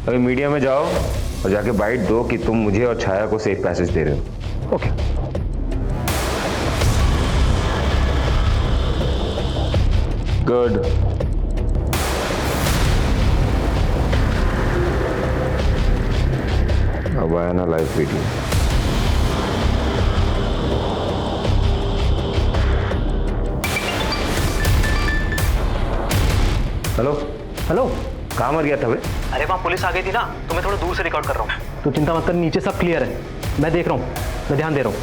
अभी मीडिया में जाओ और जाके बाइट दो कि तुम मुझे और छाया को सेफ पैसेज दे रहे हो। ओके। गुड। अब आया ना लाइव वीडियो। हेलो हेलो, कहाँ मर गया था बे? अरे वहाँ पुलिस आ गई थी ना, तो मैं थोड़ा दूर से रिकॉर्ड कर रहा हूँ। तो चिंता मत कर, नीचे सब क्लियर है, मैं देख रहा हूँ, मैं ध्यान दे रहा हूँ।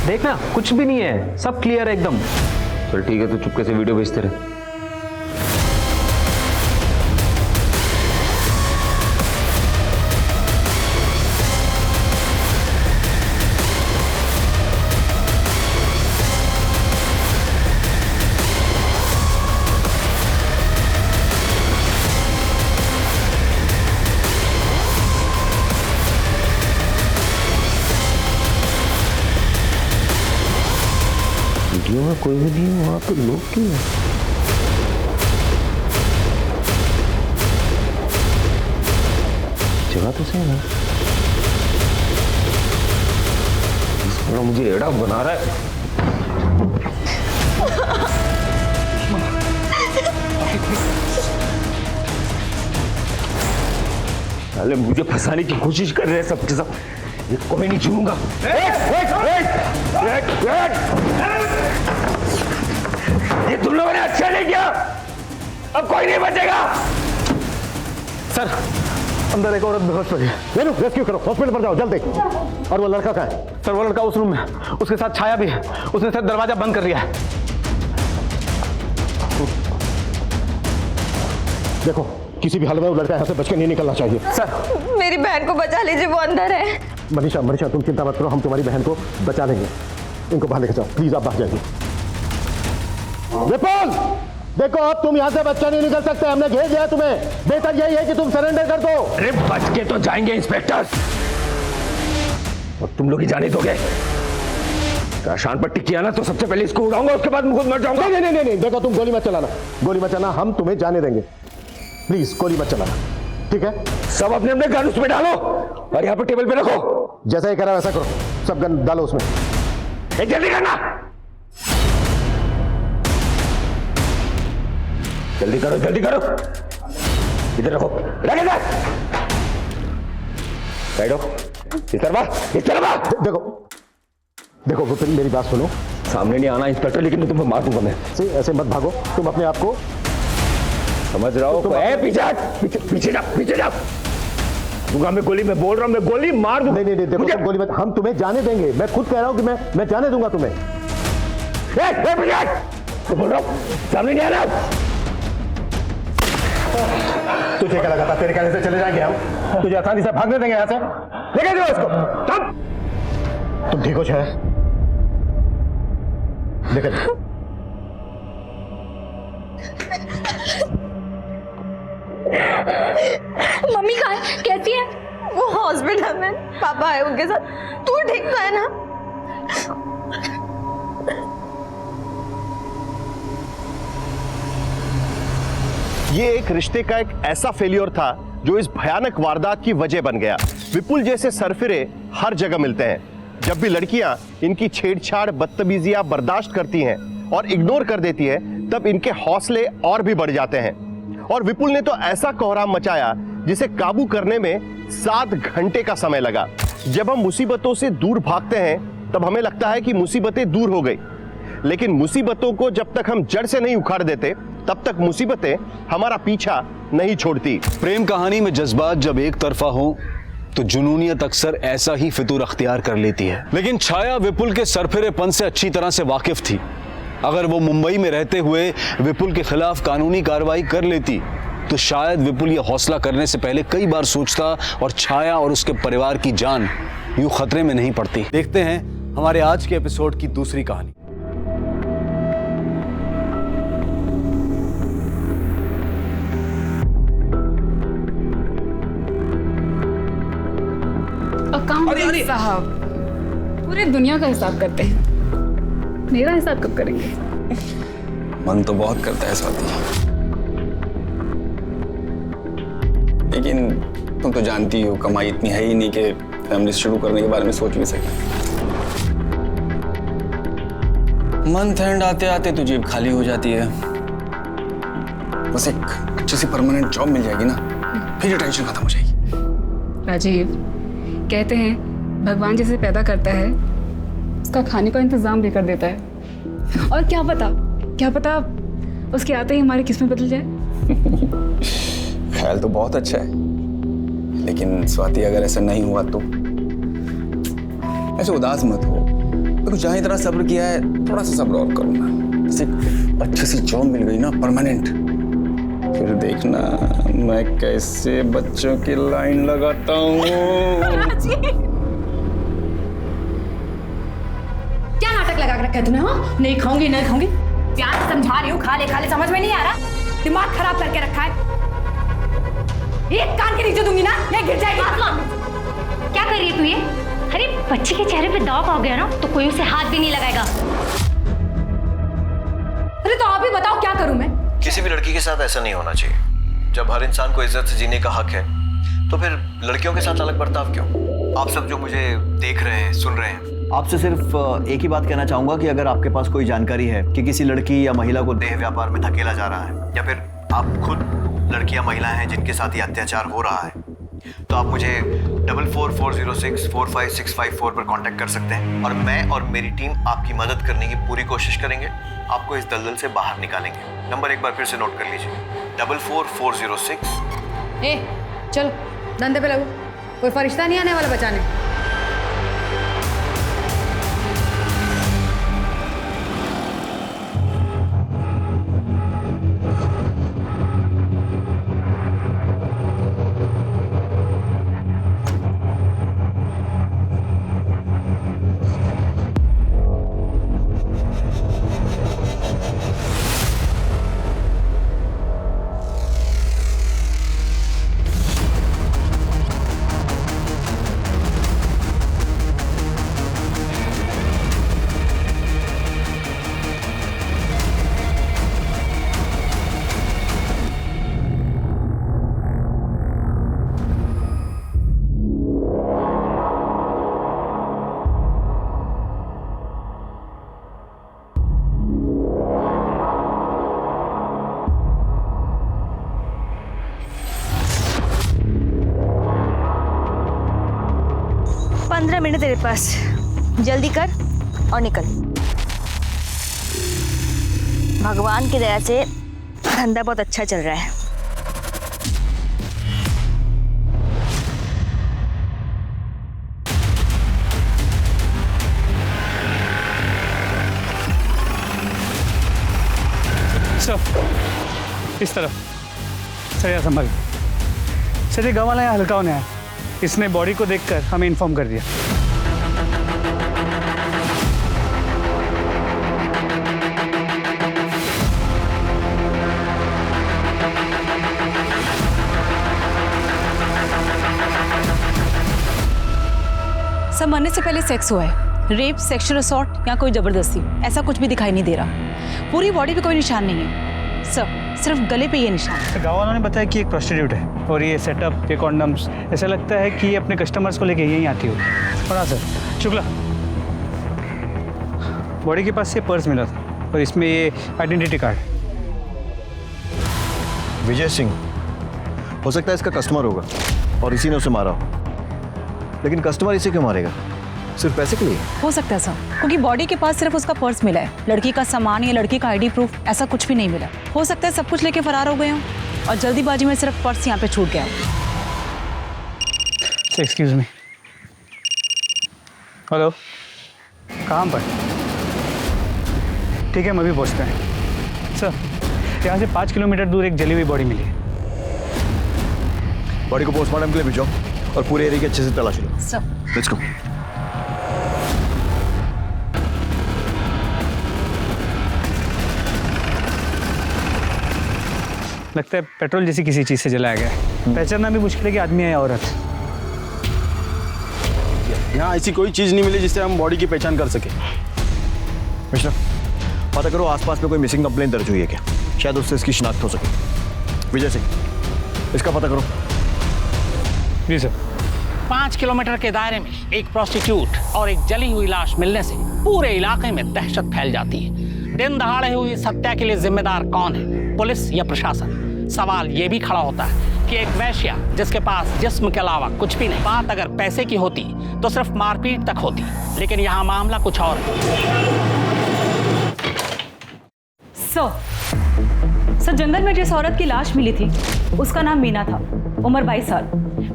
देखना कुछ भी नहीं है, सब क्लियर है एकदम। चल ठीक है, तो चुपके से वीडियो भेजते रहे। वीडियो में कोई भी नहीं है, वहां तो लोग क्यों हैं? जगह तो सही है, थोड़ा मुझे एड़ा बना रहा है। साले मुझे फंसाने की कोशिश कर रहे हैं सब के सब। ये कोई नहीं छूऊंगा। ये तुम लोगों ने अच्छा नहीं किया, अब कोई नहीं बचेगा। सर अंदर एक औरत बेहोश पड़ी है, रेस्क्यू करो, हॉस्पिटल पर जाओ जल्दी। और वो लड़का कहाँ है? सर वो लड़का उस रूम में, उसके साथ छाया भी है, उसने सर दरवाजा बंद कर दिया है। देखो किसी भी हालत में वो लड़का यहाँ से बच के नहीं निकलना चाहिए। सर मेरी बहन को बचा लीजिए, वो अंदर है। मनीषा तुम चिंता मत करो, हम तुम्हारी बहन को बचा लेंगे। इनको बाहर लेकर जाओ प्लीज, आप बाहर जाइए। विपुल देखो अब तुम यहाँ से बच्चा नहीं निकल सकते, हमने घेर दिया तुम्हें। बेहतर यही है कि तुम सरेंडर कर दो। अरे बच के तो जाएंगे इंस्पेक्टर, और तुम लोग ही जाने दोगे? काशान पट्टी किया ना तो सबसे पहले इसको उड़ाऊंगा, उसके बाद खुद मर जाऊंगा। नहीं नहीं नहीं नहीं, देखो तुम गोली मत चलाना, गोली मत चलाना, हम तुम्हें जाने देंगे। प्लीज गोली मत चलाना, ठीक है? सब अपने अपने गन उसमें डालो और यहाँ पर टेबल पे रखो। जैसा ही करा वैसा करो, सब गन डालो उसमें। जल्दी करना, जल्दी करो जल्दी करो। इधर रखो, रख इधर। साइड हो, इस तरफ। देखो देखो विपिन, मेरी बात सुनो। सामने नहीं आना इंस्पेक्टर, लेकिन तुम्हें मार दूंगा मैं। ऐसे मत भागो, तुम अपने आप को समझ रहा हो? पीछे जा, पीछे जा। दूंगा मैं गोली, मैं बोल रहा हूं, मैं गोली मार दूंगा। नहीं देखो तुम गोली मत, हम तुम्हें जाने देंगे। मैं खुद कह रहा हूं कि मैं जाने दूंगा तुम्हें। तो बोल रहा हूं, सामने नहीं आना। तुझे क्या लगा था तेरे कहने से चले जाएंगे हम? तुझे आसानी से भागने देंगे यहाँ से? लेके जाओ इसको। तुम ठीक हो शायद? लेकिन मम्मी कहाँ है? कैसी है? वो हॉस्पिटल में, पापा है उनके साथ। तू ठीक तो है ना? ये एक रिश्ते का एक ऐसा फेलियर था जो इस भयानक वारदात की वजह बन गया। विपुल जैसे सरफिरे हर जगह मिलते हैं। जब भी लड़कियां इनकी छेड़छाड़ बदतमीजियां बर्दाश्त करती हैं और इग्नोर कर देती है, तब इनके हौसले और भी बढ़ जाते हैं। और विपुल ने तो ऐसा कोहराम मचाया जिसे काबू करने में 7 घंटे का समय लगा। जब हम मुसीबतों से दूर भागते हैं तब हमें लगता है कि मुसीबतें दूर हो गई, लेकिन मुसीबतों को जब तक हम जड़ से नहीं उखाड़ देते तब तक मुसीबतें हमारा पीछा नहीं छोड़ती। प्रेम कहानी में जज्बात जब एक तरफा हो तो जुनूनियत अक्सर ऐसा ही फितूर अख्तियार कर लेती है। लेकिन छाया विपुल के सरफिरेपन से अच्छी तरह से वाकिफ थी। अगर वो मुंबई में रहते हुए विपुल के खिलाफ कानूनी कार्रवाई कर लेती तो शायद विपुल ये हौसला करने से पहले कई बार सोचता और छाया और उसके परिवार की जान यूं खतरे में नहीं पड़ती। देखते हैं हमारे आज के एपिसोड की दूसरी कहानी। अकाउंटेंट साहब पूरी दुनिया का हिसाब करते हैं, मेरा हिसाब कब करेंगे? मन तो बहुत करता है स्वाति, लेकिन तुम तो जानती हो कमाई इतनी है ही नहीं कि फैमिली शुरू करने के बारे में सोच भी सके। मंथ एंड आते आते तो जेब खाली हो जाती है। बस एक अच्छी सी परमानेंट जॉब मिल जाएगी ना, फिर टेंशन खत्म हो जाएगी। राजीव, कहते हैं भगवान जिसे पैदा करता है उसका खाने का इंतजाम भी कर देता है। और क्या पता उसके आते ही हमारी किस्मत बदल जाए। ख्याल तो बहुत अच्छा है, लेकिन स्वाति अगर ऐसा नहीं हुआ तो ऐसे उदास मत हो। तो जहाँ इतना सब्र किया है थोड़ा सा सब्र और करो ना। जैसे अच्छी सी जॉब मिल गई ना परमानेंट, फिर देखना मैं कैसे बच्चों की लाइन लगाता हूँ। क्या नाटक लगा के रखा है तूने? हाँ, नहीं खाऊंगी नहीं खाऊंगी, प्यार से समझा रही हूँ, खा ले समझ में नहीं आ रहा, दिमाग खराब करके रखा है। एक कान के नीचे दूंगी ना, ये गिर जाएगी। क्या कर रही है तू ये? अरे बच्चे के चेहरे पे दाग आ गया ना तो कोई उसे हाथ भी नहीं लगाएगा। अरे तो आप ही बताओ क्या करूं मैं? किसी भी लड़की के साथ ऐसा नहीं होना चाहिए। जब हर इंसान को इज्जत से जीने का हक है तो फिर लड़कियों के साथ अलग बर्ताव क्यों? आप सब जो मुझे देख रहे हैं, सुन रहे हैं, आपसे सिर्फ एक ही बात कहना चाहूंगा कि अगर आपके पास कोई जानकारी है कि किसी लड़की या महिला को देह व्यापार में धकेला जा रहा है, या फिर आप खुद लड़की या महिला हैं जिनके साथ ये अत्याचार हो रहा है, तो आप मुझे 4440645654 पर कांटेक्ट कर सकते हैं और मैं और मेरी टीम आपकी मदद करने की पूरी कोशिश करेंगे। आपको इस दलदल से बाहर निकालेंगे। नंबर एक बार फिर से नोट कर लीजिए, 44406। ए, चलो धंधे पे लगो, कोई फरिश्ता नहीं आने वाला बचाने। मिनट तेरे पास, जल्दी कर और निकल। भगवान की दया से धंधा बहुत अच्छा चल रहा है। इस तरफ सर, संभाल सर। ये गाँव वाला यहाँ हल्का होने आया, इसने बॉडी को देखकर हमें इन्फॉर्म कर दिया। सब मरने से पहले सेक्स हुआ है, रेप, सेक्सुअल असॉल्ट या कोई जबरदस्ती, ऐसा कुछ भी दिखाई नहीं दे रहा। पूरी बॉडी पे कोई निशान नहीं है सर, सिर्फ गले पे ये निशान। गाँव वालों ने बताया कि एक प्रोस्टिट्यूट है और ये सेटअप, ये कॉन्डम्स, ऐसा लगता है कि ये अपने कस्टमर्स को लेके यहीं आती होगी। और हाँ सर, शुक्ला, बॉडी के पास से पर्स मिला था और इसमें ये आइडेंटिटी कार्ड। विजय सिंह हो सकता है इसका कस्टमर होगा और इसी ने उसे मारा हो, लेकिन कस्टमर इसे क्यों मारेगा? सिर्फ पैसे के लिए? हो सकता है सर, क्योंकि बॉडी के पास सिर्फ उसका पर्स मिला है, लड़की का सामान या लड़की का आईडी प्रूफ ऐसा कुछ भी नहीं मिला। हो सकता है सब कुछ लेके फरार हो गए हों और जल्दीबाजी में सिर्फ पर्स यहाँ पे छूट गया। एक्सक्यूज मी, हेलो, कहाँ पर? ठीक है, मैं भी पहुँचता है सर। यहाँ से 5 किलोमीटर दूर एक जली हुई बॉडी मिली है। बॉडी को पोस्टमार्टम के लिए भेजो और पूरे एरिया की अच्छे से तलाशी लो। Sir, let's go. लगता है पेट्रोल जैसी किसी चीज से जलाया गया है। पहचानना भी मुश्किल है कि आदमी है या औरत। यहाँ ऐसी कोई चीज नहीं मिली जिससे हम बॉडी की पहचान कर सके। मिश्रा, पता करो आसपास में कोई मिसिंग कंप्लेंट दर्ज हुई है क्या? शायद उससे इसकी शिनाख्त हो सके। विजय सिंह, इसका पता करो। जी सर। 5 किलोमीटर के दायरे में एक प्रोस्टिट्यूट और एक जली हुई लाश मिलने से पूरे इलाके में दहशत फैल जाती है। दिन दहाड़े हुई इस हत्या के लिए जिम्मेदार कौन है, पुलिस या प्रशासन? सवाल ये भी खड़ा होता है कि एक वैश्या जिसके पास जिस्म के अलावा कुछ भी नहीं, बात अगर पैसे की होती तो सिर्फ मारपीट तक होती, लेकिन यहाँ मामला कुछ और है। सर, जंगल में जिस औरत की लाश मिली थी उसका नाम मीना था, उम्र 22 साल।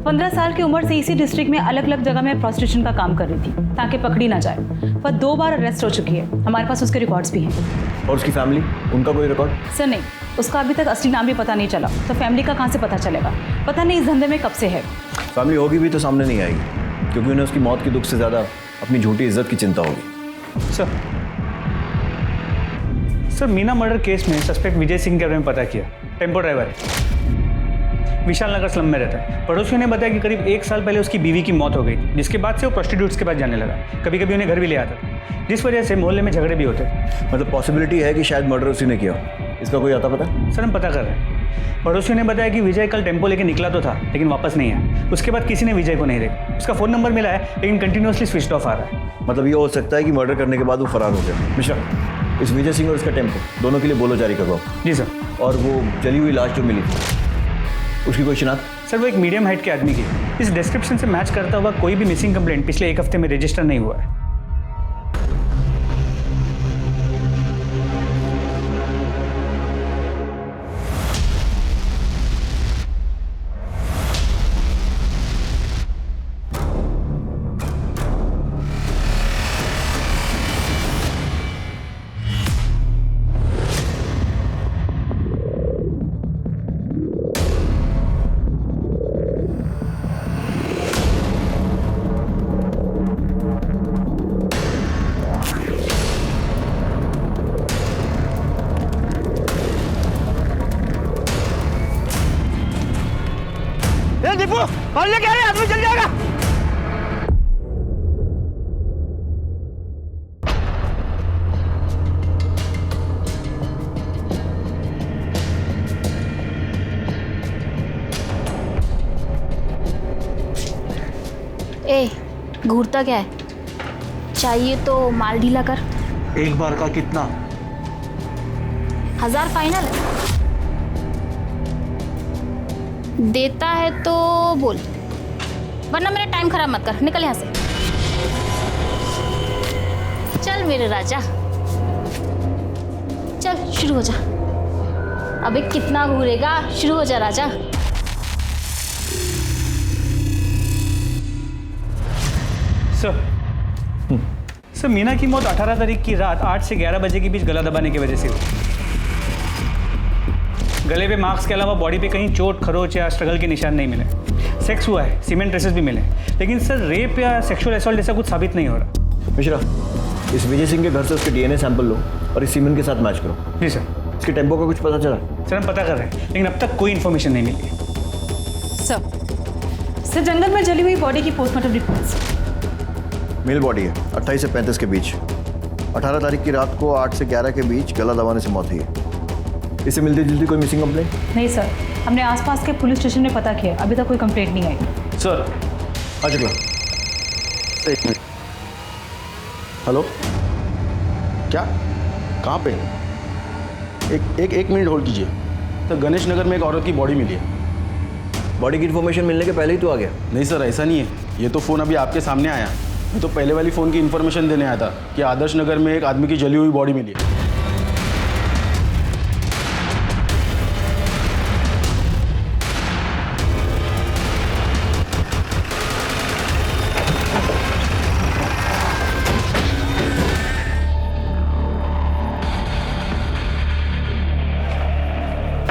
15 साल की उम्र से इसी डिस्ट्रिक्ट में अलग अलग जगह में प्रोस्टिट्यूशन का काम कर रही थी ताकि पकड़ी ना जाए, पर 2 बार अरेस्ट हो चुकी है। हमारे पास उसके रिकॉर्ड्स भी हैं। और उसकी फैमिली, उनका कोई रिकॉर्ड? सर नहीं, उसका अभी तक असली नाम भी पता नहीं चला, तो फैमिली का कहाँ से पता चलेगा? पता नहीं इस धंधे में कब से है। फैमिली होगी भी तो सामने नहीं आएगी, क्योंकि उन्हें उसकी मौत के दुख से ज्यादा अपनी झूठी इज्जत की चिंता होगी। सर, मीना मर्डर केस में सस्पेक्ट विजय सिंह के बारे में पता किया। टेम्पो ड्राइवर है, विशाल नगर स्लम में रहता है। पड़ोसियों ने बताया कि करीब 1 साल पहले उसकी बीवी की मौत हो गई थी, जिसके बाद से वो प्रोस्टिट्यूट्स के पास जाने लगा। कभी कभी उन्हें घर भी ले आता था, जिस वजह से मोहल्ले में झगड़े भी होते थे। मतलब पॉसिबिलिटी है कि शायद मर्डर उसी ने किया। इसका कोई आता पता? सर, हम पता कर रहे हैं। पड़ोसियों ने बताया कि विजय कल टेम्पो लेके निकला तो था, लेकिन वापस नहीं आया। उसके बाद किसी ने विजय को नहीं देखा। उसका फ़ोन नंबर मिला है, लेकिन कंटिन्यूसली स्विच ऑफ आ रहा है। मतलब ये हो सकता है कि मर्डर करने के बाद वो फरार हो गया। मिश्रा, इस विजय सिंह और इसका टेम्पो दोनों के लिए बोलो जारी करवाओ। जी सर। और वो जली हुई लाश जो मिली उसकी कोई शिनाख्त? सर, वो एक मीडियम हाइट के आदमी की। इस डिस्क्रिप्शन से मैच करता हुआ कोई भी मिसिंग कंप्लेंट पिछले 1 हफ्ते में रजिस्टर नहीं हुआ है। दीपू, और लेके आ रहे, आदमी चल जाएगा। ए, घूरता क्या है? चाहिए तो माल ढीला कर। एक बार का कितना? 1000 फाइनल है। देता है तो बोल, वरना मेरा टाइम खराब मत कर। निकल यहाँ से। चल मेरे राजा, चल शुरू हो जा। अबे कितना घूरेगा, शुरू हो जा राजा। सर मीना की मौत 18 तारीख की रात 8 से 11 बजे के बीच गला दबाने की वजह से हुई। गले पे मार्क्स के अलावा बॉडी पे कहीं चोट, खरोच या स्ट्रगल के निशान नहीं मिले। सेक्स हुआ है, सीमेंट ट्रेसेस भी मिले, लेकिन सर रेप या सेक्सुअल असॉल्ट जैसा कुछ साबित नहीं हो रहा। मिश्रा, इस विजय सिंह के घर से उसके डीएनए सैंपल लो और इस सीमेंट के साथ मैच करो। जी सर। इसके टेम्पो का कुछ पता चला? सर हम पता कर रहे हैं, लेकिन अब तक कोई इन्फॉर्मेशन नहीं मिली। सर जंगल में जली हुई बॉडी की पोस्टमार्टम रिपोर्ट्स। मेल बॉडी है, 28 से 35 के बीच। 18 तारीख की रात को 8 से 11 के बीच गला दबाने से मौत हुई है। इससे मिलती जुलती कोई मिसिंग कंप्लेंट? नहीं सर, हमने आसपास के पुलिस स्टेशन में पता किया, अभी तक कोई कंप्लेंट नहीं आई। सर आ चुका। एक मिनट। हेलो, क्या? कहाँ पे? एक मिनट होल्ड कीजिए। तो गणेश नगर में एक औरत की बॉडी मिली है। बॉडी की इन्फॉर्मेशन मिलने के पहले ही तो आ गया? नहीं सर, ऐसा नहीं है। ये तो फ़ोन अभी आपके सामने आया। मैं तो पहले वाली फ़ोन की इन्फॉर्मेशन देने आया था कि आदर्श नगर में एक आदमी की जली हुई बॉडी मिली है।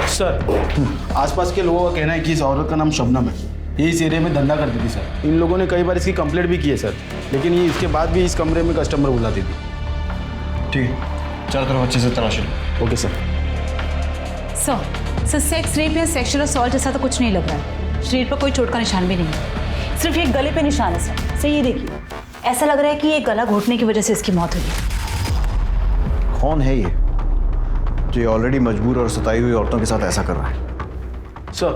सर आसपास के लोगों का कहना है कि इस औरत का नाम शबनम है। ये इस एरिया में धंधा करती थी सर। इन लोगों ने कई बार इसकी कंप्लेंट भी की है सर, लेकिन ये इसके बाद भी इस कमरे में कस्टमर बुलाती थी। ठीक है, चारों तरफ अच्छे से तलाशी लो। Okay sir. Sir sex rape या सेक्सुअल असॉल्ट जैसा तो कुछ नहीं लग रहा है। शरीर पर कोई चोट का निशान भी नहीं है, सिर्फ एक गले पे निशान है सर। ये देखिए, ऐसा लग रहा है कि ये गला घोटने की वजह से इसकी मौत हुई है। कौन है ये जो ये ऑलरेडी मजबूर और सताई हुई औरतों के साथ ऐसा कर रहा है? सर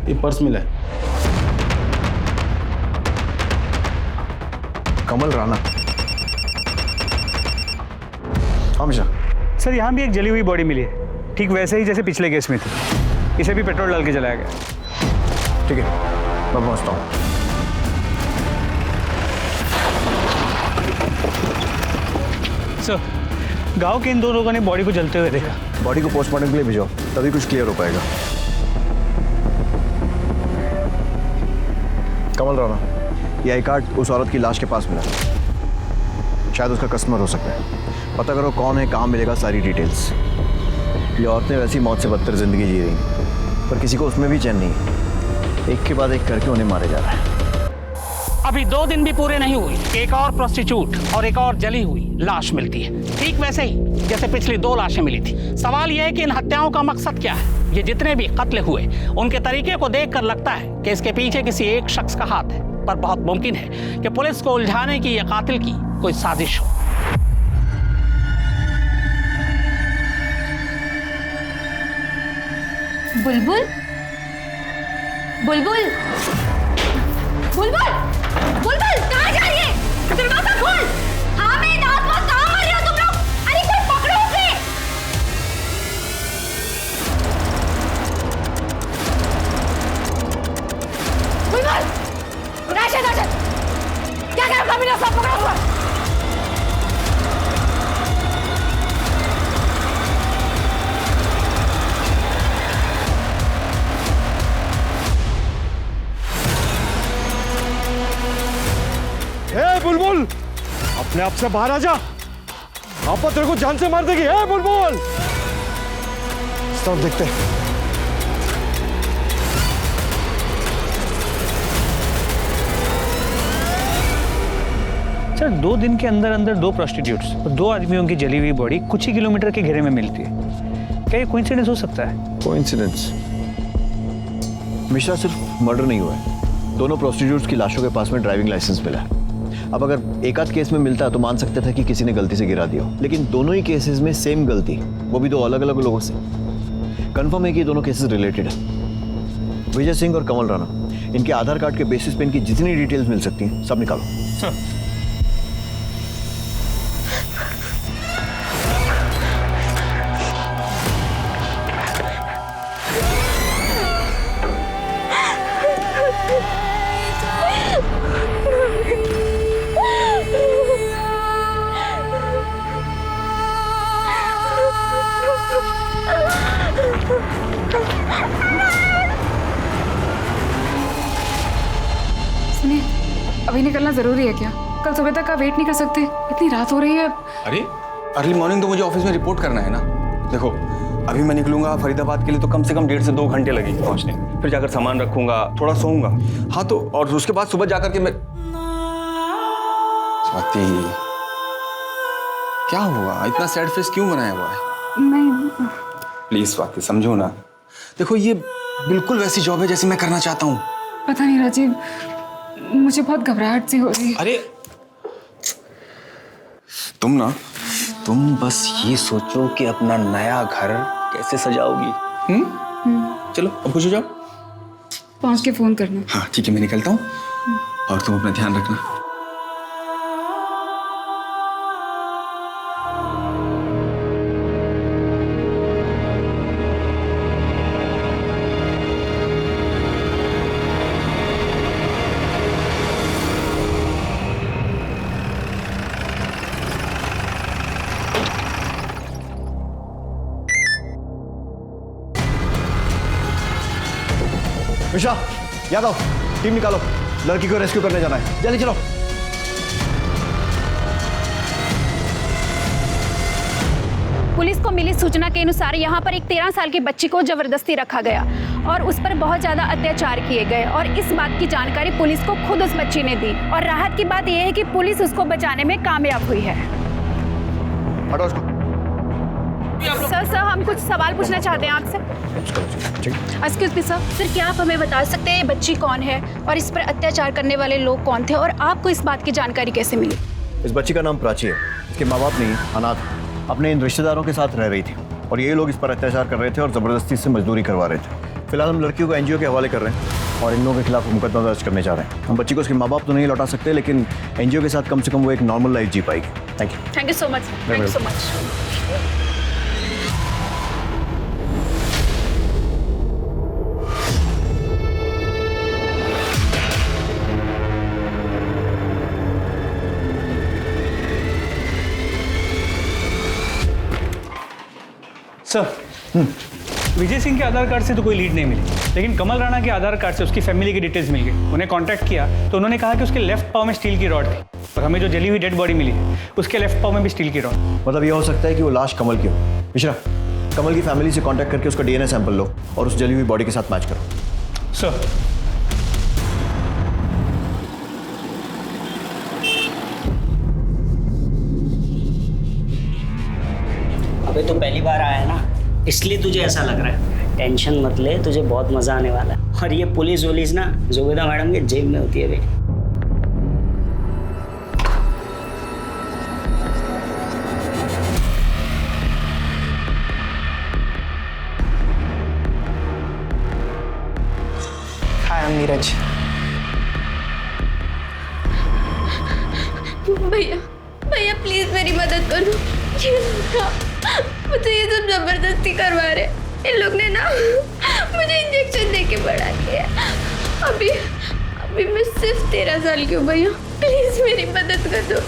ये पर्स मिला है। कमल राणा। हमेशा सर यहाँ भी एक जली हुई बॉडी मिली है, ठीक वैसे ही जैसे पिछले केस में थी। इसे भी पेट्रोल डाल के जलाया गया। ठीक है, मैं पहुंचता हूँ। सर गांव के इन दो लोगों ने बॉडी को जलते हुए देखा। बॉडी को पोस्टमार्टम के लिए भेजो, तभी कुछ क्लियर हो पाएगा। कमल राणा, ये आई कार्ड उस औरत की लाश के पास मिला, शायद उसका कस्टमर हो सकता है। पता करो कौन है, कहाँ मिलेगा, सारी डिटेल्स। ये औरतें वैसी मौत से बदतर जिंदगी जी रही, पर किसी को उसमें भी चैन नहीं है। एक के बाद एक करके उन्हें मारे जा रहा है। अभी 2 दिन भी पूरे नहीं हुए, एक और प्रोस्टिट्यूट और एक और जली हुई लाश मिलती है, ठीक वैसे ही जैसे पिछली 2 लाशें मिली थी। सवाल यह है कि इन हत्याओं का मकसद क्या है? ये जितने भी कत्ल हुए, उनके तरीके को देखकर लगता है कि इसके पीछे किसी एक शख्स का हाथ है, पर बहुत मुमकिन है कि पुलिस को उलझाने की या कातिल की कोई साजिश हो। बुलबुल, बुलबुल, बुलबुल, बुलबुल, कहाँ जा रही है? दरवाजा खोल। हाँ मैं रात भर कहाँ मर रहे हो तुम लोग? अरे कोई पकड़ो उसे। बुलबुल, राशिद, क्या कर रहा है? सब पकड़ो हुआ। बुलबुल, अपने आप से बाहर आ जा। आपा तेरे को जान से मार देगी। है बुलबुल, सब देखते हैं। सर 2 दिन के अंदर अंदर 2 प्रोस्टिट्यूट्स और 2 आदमियों की जली हुई बॉडी कुछ ही किलोमीटर के घेरे में मिलती है। क्या ये कोइंसिडेंस हो सकता है? कोइंसिडेंस? मिश्रा, सिर्फ मर्डर नहीं हुआ है, दोनों प्रोस्टिट्यूट्स की लाशों के पास में ड्राइविंग लाइसेंस मिला है। अब अगर एक आध केस में मिलता तो मान सकते थे कि किसी ने गलती से गिरा दिया, लेकिन दोनों ही केसेस में सेम गलती, वो भी 2 अलग अलग लोगों से। कंफर्म है कि दोनों केसेस रिलेटेड है। विजय सिंह और कमल राणा, इनके आधार कार्ड के बेसिस पे इनकी जितनी डिटेल्स मिल सकती हैं सब निकालो। सर सुनिए, अभी निकलना जरूरी है क्या? कल सुबह तक का वेट नहीं कर सकते? इतनी रात हो रही है। अरे अर्ली मॉर्निंग तो मुझे ऑफिस में रिपोर्ट करना है ना। देखो अभी मैं निकलूंगा फरीदाबाद के लिए तो कम से कम 1.5 से 2 घंटे लगेंगे पहुंचने। फिर जाकर सामान रखूंगा, थोड़ा सोऊंगा। हाँ तो और उसके बाद सुबह जाकर के मैं स्वाति क्या हुआ? इतना सैड फेस क्यों बनाया हुआ है? नहीं, प्लीज स्वाति समझो ना। देखो ये बिल्कुल वैसी जॉब है जैसी मैं करना चाहता हूँ। पता नहीं राजीव, मुझे बहुत घबराहट सी हो रही है। अरे तुम बस ये सोचो कि अपना नया घर कैसे सजाओगी। चलो अब खुश हो जाओ। पहुंच के फोन करना। हाँ ठीक है, मैं निकलता हूँ और तुम अपना ध्यान रखना। मिश्रा, यादव, टीम निकालो, लड़की को रेस्क्यू करने जाना है। जल्दी चलो। पुलिस को मिली सूचना के अनुसार यहाँ पर एक 13 साल की बच्ची को जबरदस्ती रखा गया और उस पर बहुत ज्यादा अत्याचार किए गए और इस बात की जानकारी पुलिस को खुद उस बच्ची ने दी और राहत की बात यह है कि पुलिस उसको बचाने में कामयाब हुई है। हटो उसको। सर हम कुछ सवाल पूछना चाहते हैं आपसे। एक्सक्यूज मी सर, क्या आप हमें बता सकते हैं ये बच्ची कौन है और इस पर अत्याचार करने वाले लोग कौन थे और आपको इस बात की जानकारी कैसे मिली? इस बच्ची का नाम प्राची है। इसके माँ बाप नहीं, अनाथ, अपने इन रिश्तेदारों के साथ रह रही थी और ये लोग इस पर अत्याचार कर रहे थे और ज़बरदस्ती से मजदूरी करवा रहे थे। फिलहाल हम लड़कियों को एनजीओ के हवाले कर रहे हैं और इन लोगों के खिलाफ मुकदमा दर्ज करने जा रहे हैं। हम बच्ची को उसके माँ बाप तो नहीं लौटा सकते, लेकिन एनजीओ के साथ कम से कम वो एक नॉर्मल लाइफ जी पाएगी। Thank you so much. Thank you so much. Sir, Vijay Singh के आधार कार्ड से तो कोई लीड नहीं मिली, लेकिन कमल राणा के आधार कार्ड से उसकी फैमिली की डिटेल्स मिल गई। उन्हें कांटेक्ट किया तो उन्होंने कहा कि उसके लेफ्ट पाँव में स्टील की रॉड थी और हमें जो जली हुई डेड बॉडी मिली है उसके लेफ्ट पाँव में भी स्टील की रॉड। मतलब ये हो सकता है कि वो लाश कमल की हो। मिश्रा, कमल की फैमिली से कांटेक्ट करके उसका डीएनए सैंपल लो और उस जली हुई बॉडी के साथ मैच करो। सर। अबे तो पहली बार आया है ना, इसलिए तुझे ऐसा लग रहा है। टेंशन मत ले, तुझे बहुत मजा आने वाला है। और ये पुलिस वुलिस ना जुबेदा मैडम के जेब में होती है बे। हाय नीरज। भैया भैया प्लीज मेरी मदद करो। मुझे ये सब जबरदस्ती करवा रहे। इन लोग ने ना मुझे इंजेक्शन देके बड़ा किया। अभी मैं सिर्फ 13 साल की हूँ भैया, प्लीज मेरी मदद कर दो।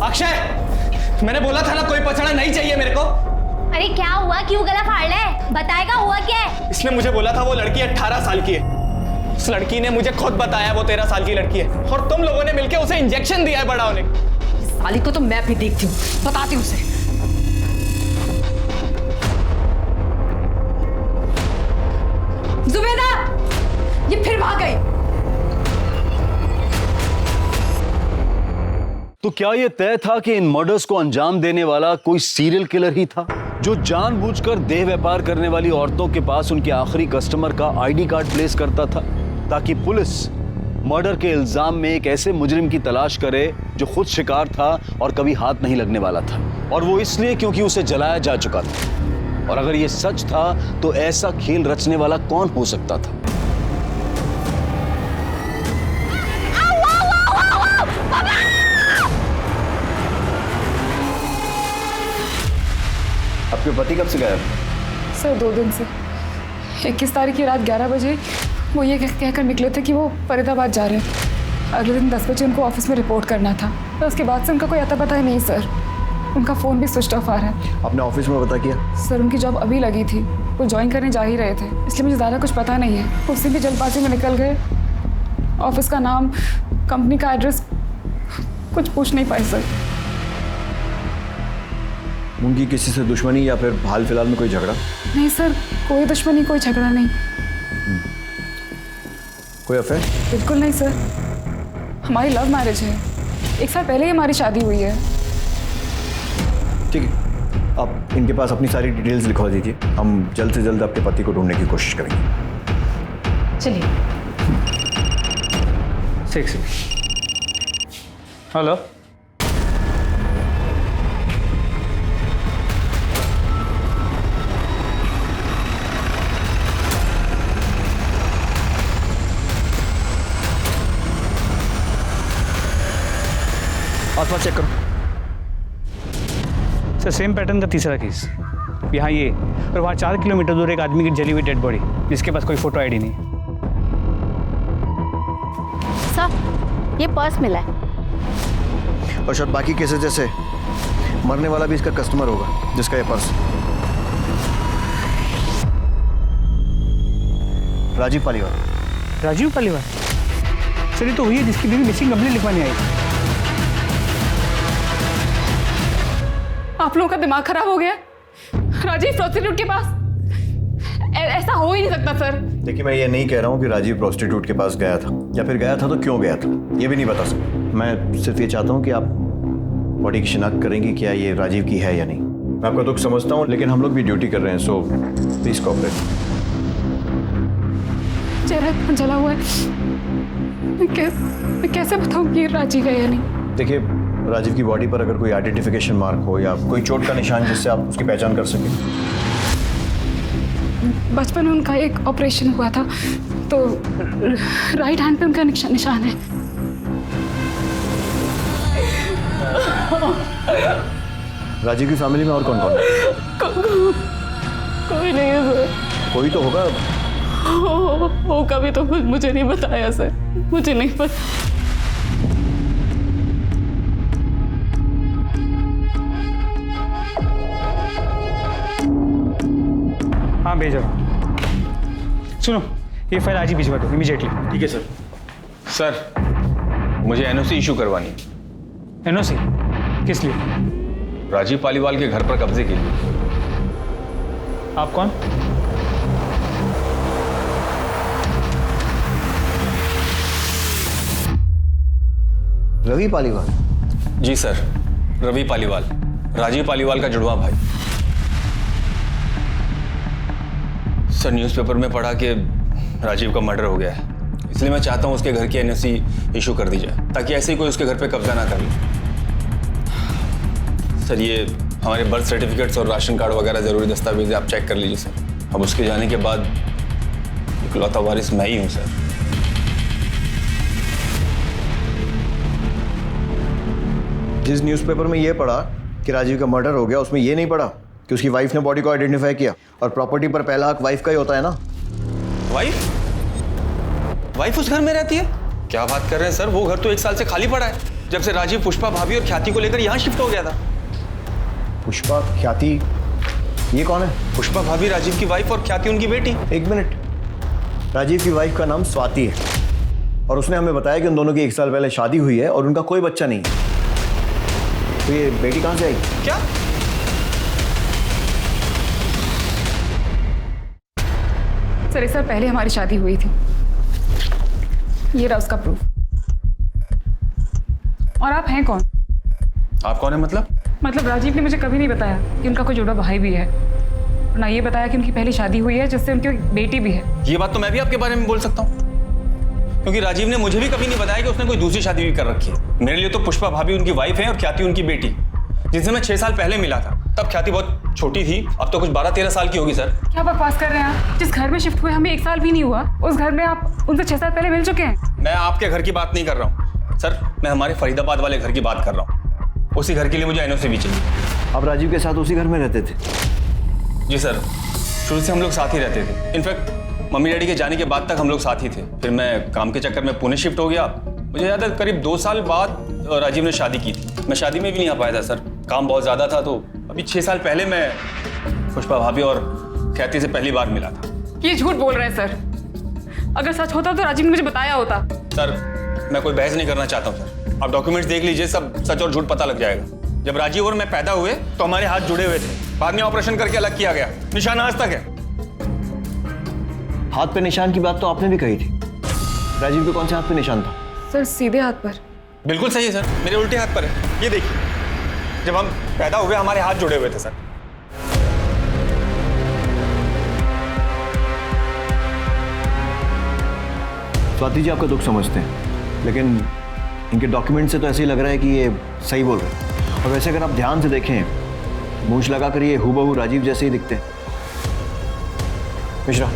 अक्षय, मैंने बोला था ना कोई पछाड़ा नहीं चाहिए मेरे को। अरे क्या हुआ, क्यों गला फाड़ ले? बताएगा हुआ क्या है? इसने मुझे बोला था वो लड़की 18 साल की है। उस लड़की ने मुझे खुद बताया वो 13 साल की लड़की है और तुम लोगों ने मिलकर उसे इंजेक्शन दिया है बड़ा होने। साली को तो मैं भी देखती हूँ, बताती हूँ उसे। जुबेदा, ये फिर भाग गई। तो क्या यह तय था कि इन मर्डर्स को अंजाम देने वाला कोई सीरियल किलर ही था जो जानबूझकर देह व्यापार करने वाली औरतों के पास उनके आखिरी कस्टमर का आईडी कार्ड प्लेस करता था ताकि पुलिस मर्डर के इल्जाम में एक ऐसे मुजरिम की तलाश करे जो खुद शिकार था और कभी हाथ नहीं लगने वाला था, और वो इसलिए क्योंकि उसे जलाया जा चुका था। और अगर ये सच था तो ऐसा खेल रचने वाला कौन हो सकता था? आपके पति कब से गायब? सर 2 दिन से। 21 तारीख की रात 11 बजे वो ये कहकर निकले थे कि वो फरीदाबाद जा रहे हैं। अगले दिन 10 बजे उनको ऑफिस में रिपोर्ट करना था, तो उसके बाद से उनका कोई अता पता ही नहीं सर। उनका फ़ोन भी स्विच ऑफ आ रहा है। आपने ऑफिस में पता किया? सर उनकी जॉब अभी लगी थी, वो ज्वाइन करने जा ही रहे थे, इसलिए मुझे ज़्यादा कुछ पता नहीं है। उसी भी जल्दबाजी में निकल गए। ऑफिस का नाम, कंपनी का एड्रेस कुछ पूछ नहीं पाए सर। उनकी किसी से दुश्मनी या फिर हाल फिलहाल में कोई झगड़ा? नहीं सर, कोई दुश्मनी, कोई झगड़ा नहीं। कोई अफेयर? बिल्कुल नहीं सर, हमारी लव मैरिज है, 1 साल पहले ही हमारी शादी हुई है। ठीक है, आप इनके पास अपनी सारी डिटेल्स लिखवा दीजिए, हम जल्द से जल्द आपके पति को ढूंढने की कोशिश करेंगे। चलिए। 6 हेलो, आसपास चेक करो। सर सेम पैटर्न का तीसरा केस, यहाँ ये, और वहाँ 4 किलोमीटर दूर एक आदमी की जली हुई डेड बॉडी, जिसके पास कोई फोटो आईडी नहीं। सर ये पर्स मिला है। और शायद बाकी केसेस जैसे मरने वाला भी इसका कस्टमर होगा, जिसका ये पर्स। राजीव पालीवाल। राजीव पालीवाल? सर ये तो हुई है जिसकी बीवी मिसिंग कंप्लेंट लिखवाने आई। आप लोगों का दिमाग खराब हो गया? राजीव प्रोस्टिट्यूट के पास? ऐसा हो ही नहीं सकता सर। देखिए, मैं ये नहीं कह रहा हूँ कि राजीव प्रोस्टिट्यूट के पास गया था, या फिर गया था तो क्यों गया था, ये भी नहीं बता सकता। मैं सिर्फ ये चाहता हूँ कि आप बॉडी की शिनाख्त करेंगे क्या ये राजीव की है या नहीं। मैं आपका दुख समझता हूँ, लेकिन हम लोग भी ड्यूटी कर रहे हैं, सो प्लीज कोऑपरेट। चेहरा इतना जला हुआ है, मैं कैसे बताऊँ कि राजीव है या नहीं। देखिए, राजीव की बॉडी पर अगर कोई आइडेंटिफिकेशन मार्क हो या कोई चोट का निशान जिससे आप उसकी पहचान कर सकें। बचपन में उनका एक ऑपरेशन हुआ था, तो राइट हैंड पे उनका निशान है। राजीव की फैमिली में और कौन कौन है? कोई नहीं है सर। कोई तो होगा। होगा भी तो मुझे नहीं बताया सर, मुझे नहीं पता। हाँ भेजो। सुनो, ये फाइल आज ही भिजवा दो इमीडिएटली। ठीक है सर। सर मुझे एनओसी इशू करवानी है। एनओसी? किस लिए? राजीव पालीवाल के घर पर कब्जे के लिए। आप कौन? रवि पालीवाल? जी सर, रवि पालीवाल, राजीव पालीवाल का जुड़वा भाई। सर न्यूज़पेपर में पढ़ा कि राजीव का मर्डर हो गया है, इसलिए मैं चाहता हूं उसके घर की एनओसी इशू कर दी जाए, ताकि ऐसे ही कोई उसके घर पे कब्जा ना कर ले। सर ये हमारे बर्थ सर्टिफिकेट्स और राशन कार्ड वगैरह जरूरी दस्तावेज आप चेक कर लीजिए सर। अब उसके जाने के बाद इकलौता वारिस मैं ही हूँ सर। जिस न्यूज़पेपर में ये पढ़ा कि राजीव का मर्डर हो गया, उसमें ये नहीं पढ़ा कि उसकी वाइफ ने बॉडी को आइडेंटिफाई किया, और प्रॉपर्टी पर पहला हक वाइफ का ही होता है ना। वाइफ? वाइफ उस घर में रहती है? क्या बात कर रहे हैं सर, वो घर तो 1 साल से खाली पड़ा है, जब से राजीव पुष्पा भाभी और ख्याति को लेकर यहाँ शिफ्ट हो गया था। पुष्पा, ख्याति, ये कौन है? पुष्पा भाभी राजीव की वाइफ और ख्याति उनकी बेटी। 1 मिनट, राजीव की वाइफ का नाम स्वाति है, और उसने हमें बताया कि उन दोनों की 1 साल पहले शादी हुई है और उनका कोई बच्चा नहीं है। तो ये बेटी कहाँ से आई? क्या? सर 1 साल पहले हमारी शादी हुई थी, ये रहा उसका प्रूफ। और आप हैं कौन? आप कौन है मतलब राजीव ने मुझे कभी नहीं बताया कि उनका कोई जुड़ा भाई भी है, और ना ये बताया कि उनकी पहली शादी हुई है जिससे उनकी बेटी भी है। ये बात तो मैं भी आपके बारे में बोल सकता हूँ, क्योंकि राजीव ने मुझे भी कभी नहीं बताया कि उसने कोई दूसरी शादी भी कर रखी है। मेरे लिए तो पुष्पा भाभी उनकी वाइफ है और ख्याति उनकी बेटी, जिनसे मैं 6 साल पहले मिला था। तब ख्याति बहुत छोटी थी, अब तो कुछ 12-13 साल की होगी सर। क्या बकवास कर रहे हैं आप? जिस घर में शिफ्ट हुए हमें 1 साल भी नहीं हुआ, उस घर में आप उनसे 6 साल पहले मिल चुके हैं। मैं आपके घर की बात नहीं कर रहा हूँ सर, मैं हमारे फरीदाबाद वाले घर की बात कर रहा हूँ। उसी घर के लिए मुझे एनओसी भी चाहिए। आप राजीव के साथ उसी घर में रहते थे? जी सर, शुरू से हम लोग साथ ही रहते थे। इनफैक्ट मम्मी डैडी के जाने के बाद तक हम लोग साथ ही थे। फिर मैं काम के चक्कर में पुणे शिफ्ट हो गया। मुझे याद है करीब 2 साल बाद राजीव ने शादी की थी। मैं शादी में भी नहीं आ पाया था सर, काम बहुत ज़्यादा था, तो अभी 6 साल पहले मैं पुष्पा भाभी और ख्याति से पहली बार मिला था। ये झूठ बोल रहे हैं सर। अगर सच होता तो राजीव ने मुझे बताया होता। सर, मैं कोई बहस नहीं करना चाहता हूँ सर। आप डॉक्यूमेंट्स देख लीजिए, सब सच और झूठ पता लग जाएगा। जब राजीव और मैं पैदा हुए तो हमारे हाथ जुड़े हुए थे, बाद में ऑपरेशन करके अलग किया गया, निशान आज तक है। हाथ पे निशान की बात तो आपने भी कही थी। राजीव के कौन से हाथ पे निशान था? सर सीधे हाथ पर। बिल्कुल सही है सर, मेरे उल्टे हाथ पर है। ये देखिए, जब हम पैदा हुए हमारे हाथ जुड़े हुए थे सर। स्वाति जी आपका दुख समझते हैं, लेकिन इनके डॉक्यूमेंट से तो ऐसे ही लग रहा है कि ये सही बोल रहे हैं। और वैसे अगर आप ध्यान से देखें, मूंछ लगाकर ये हूबहू राजीव जैसे ही दिखते हैं। मिश्रा,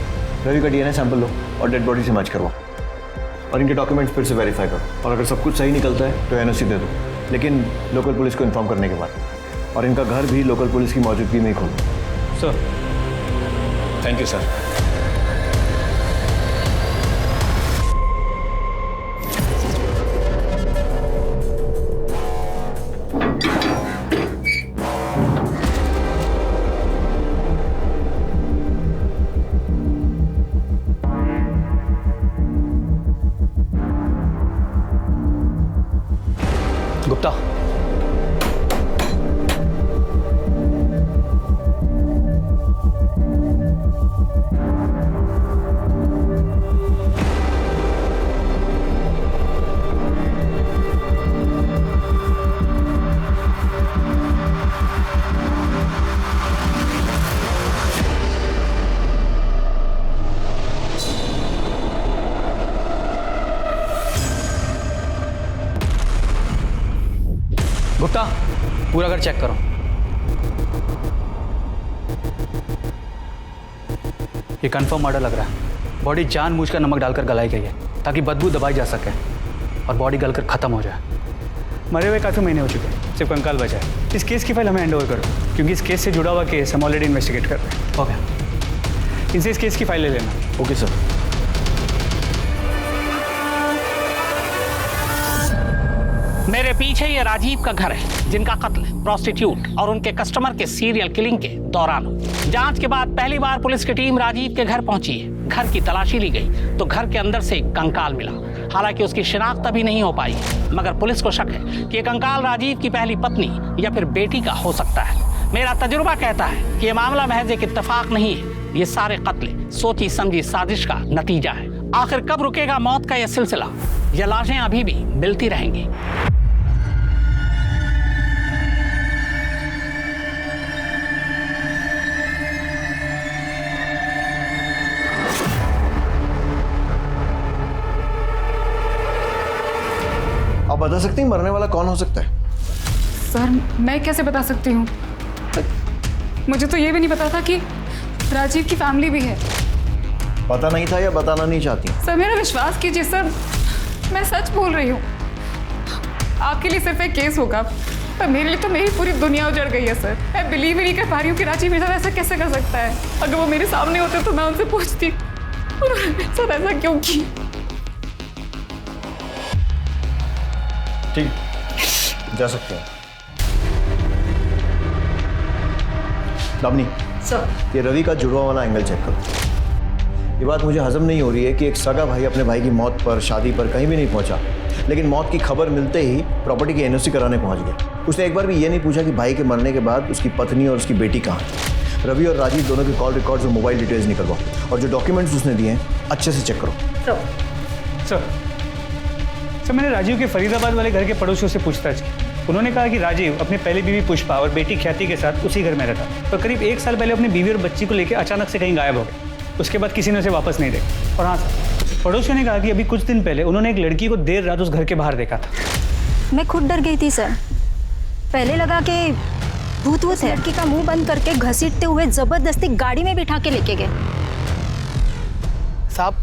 रवि का DNA सैंपल लो और डेड बॉडी से मैच करवाओ, और इनके डॉक्यूमेंट्स फिर से वेरीफाई करो, और अगर सब कुछ सही निकलता है तो NOC दे दो, लेकिन लोकल पुलिस को इन्फॉर्म करने के बाद। और इनका घर भी लोकल पुलिस की मौजूदगी में ही खोलो। Sir, thank you sir. Gupta, Gupta, पूरा घर चेक करो। ये कंफर्म मर्डर लग रहा है। बॉडी जानबूझकर नमक डालकर गलाई गई है ताकि बदबू दबाई जा सके और बॉडी गलकर खत्म हो जाए। मरे हुए काफ़ी महीने हो चुके हैं, सिर्फ कंकाल बचा है। इस केस की फाइल हमें हैंड ओवर करो, क्योंकि इस केस से जुड़ा हुआ केस हम ऑलरेडी इन्वेस्टिगेट कर रहे हैं। ओके, इनसे इस केस की फाइल ले लेना। Okay sir. मेरे पीछे ये राजीव का घर है, जिनका कत्ल प्रोस्टिट्यूट और उनके कस्टमर के सीरियल किलिंग के दौरान हुआ। जांच के बाद पहली बार पुलिस की टीम राजीव के घर पहुंची है। घर की तलाशी ली गई तो घर के अंदर से एक कंकाल मिला। हालांकि उसकी शिनाख्त अभी नहीं हो पाई, मगर पुलिस को शक है कि ये कंकाल राजीव की पहली पत्नी या फिर बेटी का हो सकता है। मेरा तजुर्बा कहता है कि ये मामला महज एक इत्तेफाक नहीं है, ये सारे कत्ल सोची समझी साजिश का नतीजा है। आखिर कब रुकेगा मौत का यह सिलसिला? ये लाशें अभी भी मिलती रहेंगी। आप बता सकते हैं मरने वाला कौन हो सकता है? सर मैं कैसे बता सकती हूँ? मुझे तो ये भी नहीं पता था कि राजीव की फैमिली भी है। पता नहीं था या बताना नहीं चाहती? सर मेरा विश्वास कीजिए सर, मैं सच बोल रही हूँ। आपके लिए सिर्फ एक केस होगा, पर मेरे लिए तो मेरी पूरी दुनिया उजड़ गई है सर। मैं बिलीव ही नहीं कर पा रही हूँ कि राजीव मेरे साथ ऐसा कैसे कर सकता है। अगर वो मेरे सामने होते तो मैं उनसे पूछती उन्होंने मेरे साथ ऐसा क्यों किया। ठीक, जा सकते हैं। दामिनी सर, ये रवि का जुड़वा वाला एंगल चेक करो। ये बात मुझे हजम नहीं हो रही है कि एक सगा भाई अपने भाई की मौत पर, शादी पर कहीं भी नहीं पहुंचा, लेकिन मौत की खबर मिलते ही प्रॉपर्टी की NOC कराने पहुंच गया। उसने एक बार भी ये नहीं पूछा कि भाई के मरने के बाद उसकी पत्नी और उसकी बेटी कहाँ है। रवि और राजीव दोनों के कॉल रिकॉर्ड्स और मोबाइल डिटेल्स निकलवाओ, और जो डॉक्यूमेंट्स उसने दिए हैं अच्छे से चेक करो। सर मैंने राजीव के फरीदाबाद वाले घर के पड़ोसियों से पूछताछ की। उन्होंने कहा कि राजीव अपनी पहली बीवी पुष्पा और बेटी ख्याति के साथ उसी घर में रहता, पर करीब 1 साल पहले अपनी बीवी और बच्ची को लेकर अचानक से कहीं गायब हो गया। उसके बाद किसी ने उसे वापस नहीं देखा। और हाँ सर, पड़ोसियों ने कहा कि अभी कुछ दिन पहले उन्होंने एक लड़की को देर रात उस घर के बाहर देखा था। मैं खुद डर गई थी सर। पहले लगा कि भूत है। लड़की का मुंह बंद करके घसीटते हुए जबरदस्ती गाड़ी में बिठा के लेके गए। साहब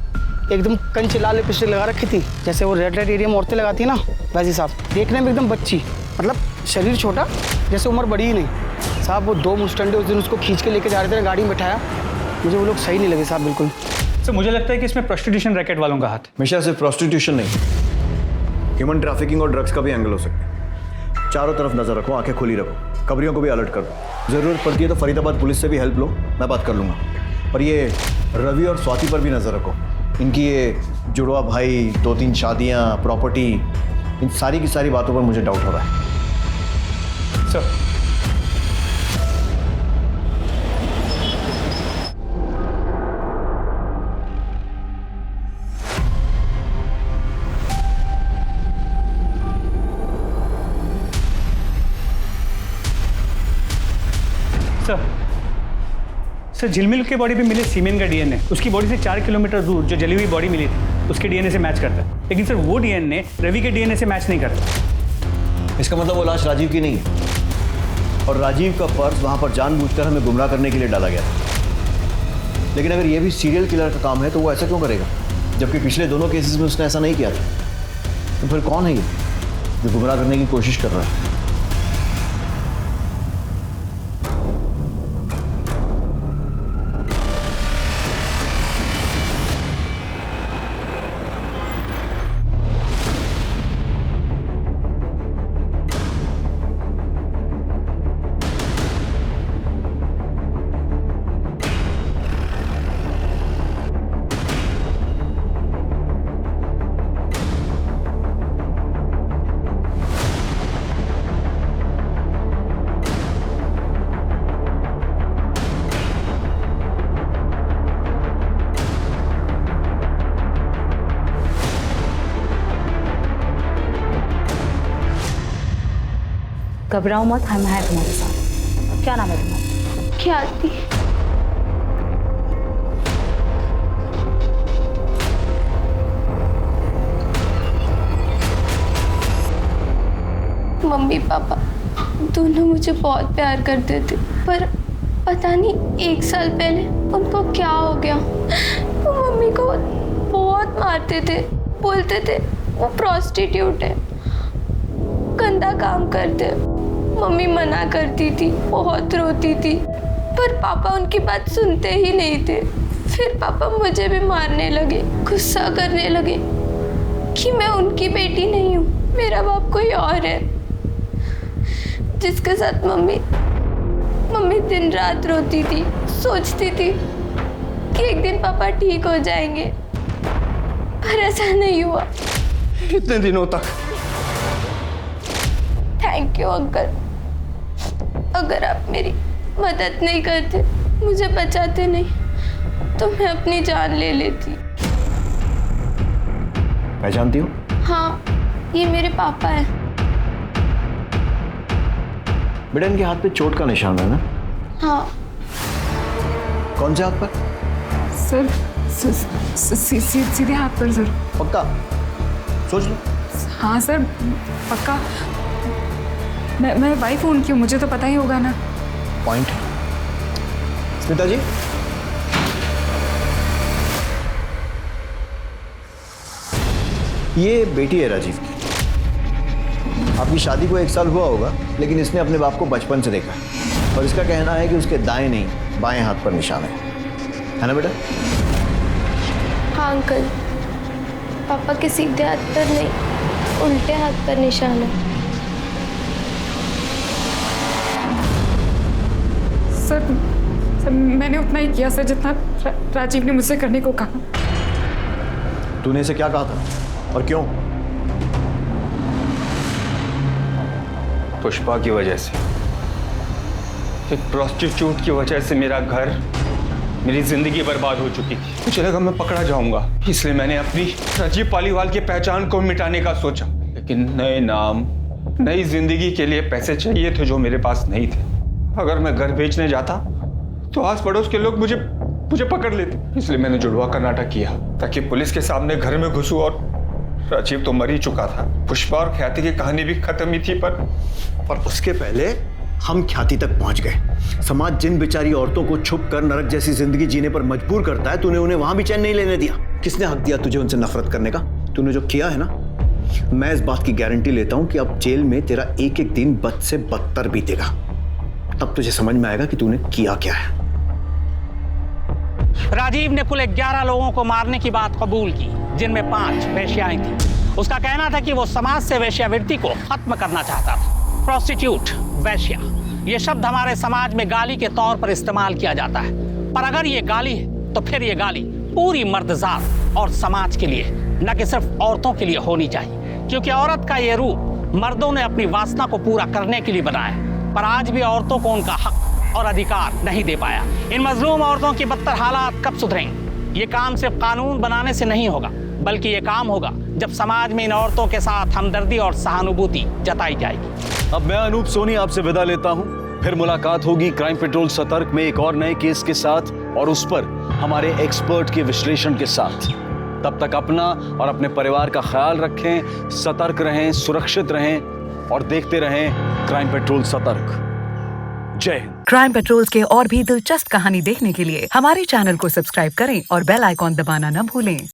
एकदम कंच लाल पिस्टल लगा रखी थी, जैसे वो रेड लाइट एरिया में औरतें लगाती है ना, वैसे साहब। देखने में एकदम बच्ची, मतलब शरीर छोटा, जैसे उम्र बड़ी ही नहीं। साहब वो 2 मुस्टंडे उस दिन उसको खींच के लेके जा रहे थे, गाड़ी में बैठाया। मुझे वो लोग सही नहीं लगे साहब, बिल्कुल। सर मुझे लगता है कि इसमें प्रोस्टिट्यूशन रैकेट वालों का हाथ। हमेशा सिर्फ प्रोस्टिट्यूशन नहीं, ह्यूमन ट्रैफिकिंग और ड्रग्स का भी एंगल हो सकता है। चारों तरफ नजर रखो, आंखें खुली रखो। खबरियों को भी अलर्ट कर दो। ज़रूरत पड़ती है तो फरीदाबाद पुलिस से भी हेल्प लो, मैं बात कर लूँगा। और ये रवि और स्वाति पर भी नज़र रखो। इनकी ये जुड़वा भाई, 2-3 शादियाँ, प्रॉपर्टी, इन सारी की सारी बातों पर मुझे डाउट हो रहा है। सर सर झिलमिल के बॉडी पे मिले सीमेंट का डीएनए उसकी बॉडी से 4 किलोमीटर दूर जो जली हुई बॉडी मिली थी उसके डीएनए से मैच करता है, लेकिन सर वो डीएनए रवि के डीएनए से मैच नहीं करता। इसका मतलब वो लाश राजीव की नहीं है और राजीव का पर्स वहां पर जानबूझकर हमें गुमराह करने के लिए डाला गया था। लेकिन अगर ये भी सीरियल किलर का काम है तो वो ऐसा क्यों करेगा, जबकि पिछले दोनों केसेस में उसने ऐसा नहीं किया था। तो फिर कौन है ये जो गुमराह करने की कोशिश कर रहा है? घबराओ मत, हम हैं तुम्हारे साथ। क्या नाम है तुम्हारा? ख्याति। मम्मी पापा दोनों मुझे बहुत प्यार करते थे, पर पता नहीं 1 साल पहले उनको क्या हो गया। वो मम्मी को बहुत मारते थे, बोलते थे वो प्रोस्टिट्यूट है, गंदा काम करते। मम्मी मना करती थी, बहुत रोती थी, पर पापा उनकी बात सुनते ही नहीं थे। फिर पापा मुझे भी मारने लगे, गुस्सा करने लगे कि मैं उनकी बेटी नहीं हूँ, मेरा बाप कोई और है, जिसके साथ मम्मी दिन रात रोती थी, सोचती थी कि एक दिन पापा ठीक हो जाएंगे, पर ऐसा नहीं हुआ। कितने दिनों तक? Thank you uncle. अगर आप मेरी मदद नहीं करते, मुझे बचाते नहीं, तो मैं अपनी जान ले लेती। पहचानती हो? हाँ, ये मेरे पापा हैं। बेटा इनके हाथ पे चोट का निशान है ना? हाँ। कौन से हाथ पर? सर सीधे हाथ पर सर। पक्का? सोच लो। हाँ सर पक्का। मैं वाइफ हूँ उनकी, मुझे तो पता ही होगा ना। पॉइंट। स्मिता जी, ये बेटी है राजीव की। आपकी शादी को 1 साल हुआ होगा, लेकिन इसने अपने बाप को बचपन से देखा है और इसका कहना है कि उसके दाएं नहीं बाएं हाथ पर निशान है ना बेटा? हाँ अंकल, पापा के सीधे हाथ पर नहीं, उल्टे हाथ पर निशान है। सर मैंने उतना ही किया सर जितना राजीव ने मुझसे करने को कहा। तूने इसे क्या कहा था और क्यों? पुष्पा की वजह से, एक प्रोस्टिट्यूट की वजह से मेरा घर, मेरी जिंदगी बर्बाद हो चुकी थी। मुझे लगा मैं पकड़ा जाऊंगा, इसलिए मैंने अपनी राजीव पालीवाल की पहचान को मिटाने का सोचा। लेकिन नए नाम, नई जिंदगी के लिए पैसे चाहिए थे जो मेरे पास नहीं थे। अगर मैं घर बेचने जाता तो आस पड़ोस के लोग मुझे पकड़ लेते, इसलिए मैंने जुड़वा का नाटक किया ताकि पुलिस के सामने घर में घुसूं। और राजीव तो मर ही चुका था, पुष्पा और ख्याति की कहानी भी खत्म ही थी, पर उसके पहले हम ख्याति तक पहुंच गए। समाज जिन बेचारी औरतों को छुप कर नरक जैसी जिंदगी जीने पर मजबूर करता है, तूने उन्हें वहां भी चैन नहीं लेने दिया। किसने हक दिया तुझे उनसे नफरत करने का? तूने जो किया है ना, मैं इस बात की गारंटी लेता हूं कि अब जेल में तेरा एक एक दिन बद से बदतर बीतेगा। तब तुझे समझ में आएगा कि तूने किया क्या है। राजीव ने कुल 11 लोगों को मारने की बात कबूल की, जिनमें 5 वेश्याएं थी। उसका कहना था कि वो समाज से वेश्यावृत्ति को खत्म करना चाहता था। प्रोस्टिट्यूट, वेश्या, ये शब्द हमारे समाज में गाली के तौर पर इस्तेमाल किया जाता है, पर अगर ये गाली है तो फिर ये गाली पूरी मर्दजात और समाज के लिए, न कि सिर्फ औरतों के लिए होनी चाहिए, क्योंकि औरत का ये रूप मर्दों ने अपनी वासना को पूरा करने के लिए बनाया, पर आज भी औरतों को उनका हक और अधिकार नहीं दे पाया। इन मजलूम औरतों की बदतर हालात कब सुधरेंगे? ये काम सिर्फ कानून बनाने से नहीं होगा, बल्कि ये काम होगा जब समाज में इन औरतों के साथ हमदर्दी और सहानुभूति जताई जाएगी। अब मैं अनूप सोनी आपसे विदा लेता हूं। फिर मुलाकात होगी क्राइम पेट्रोल सतर्क में एक और नए केस के साथ और उस पर हमारे एक्सपर्ट के विश्लेषण के साथ। तब तक अपना और अपने परिवार का ख्याल रखें, सतर्क रहें, सुरक्षित रहें और देखते रहें क्राइम पेट्रोल सतर्क। जय हिंद। क्राइम पेट्रोल के और भी दिलचस्प कहानी देखने के लिए हमारे चैनल को सब्सक्राइब करें और बेल आइकॉन दबाना न भूलें।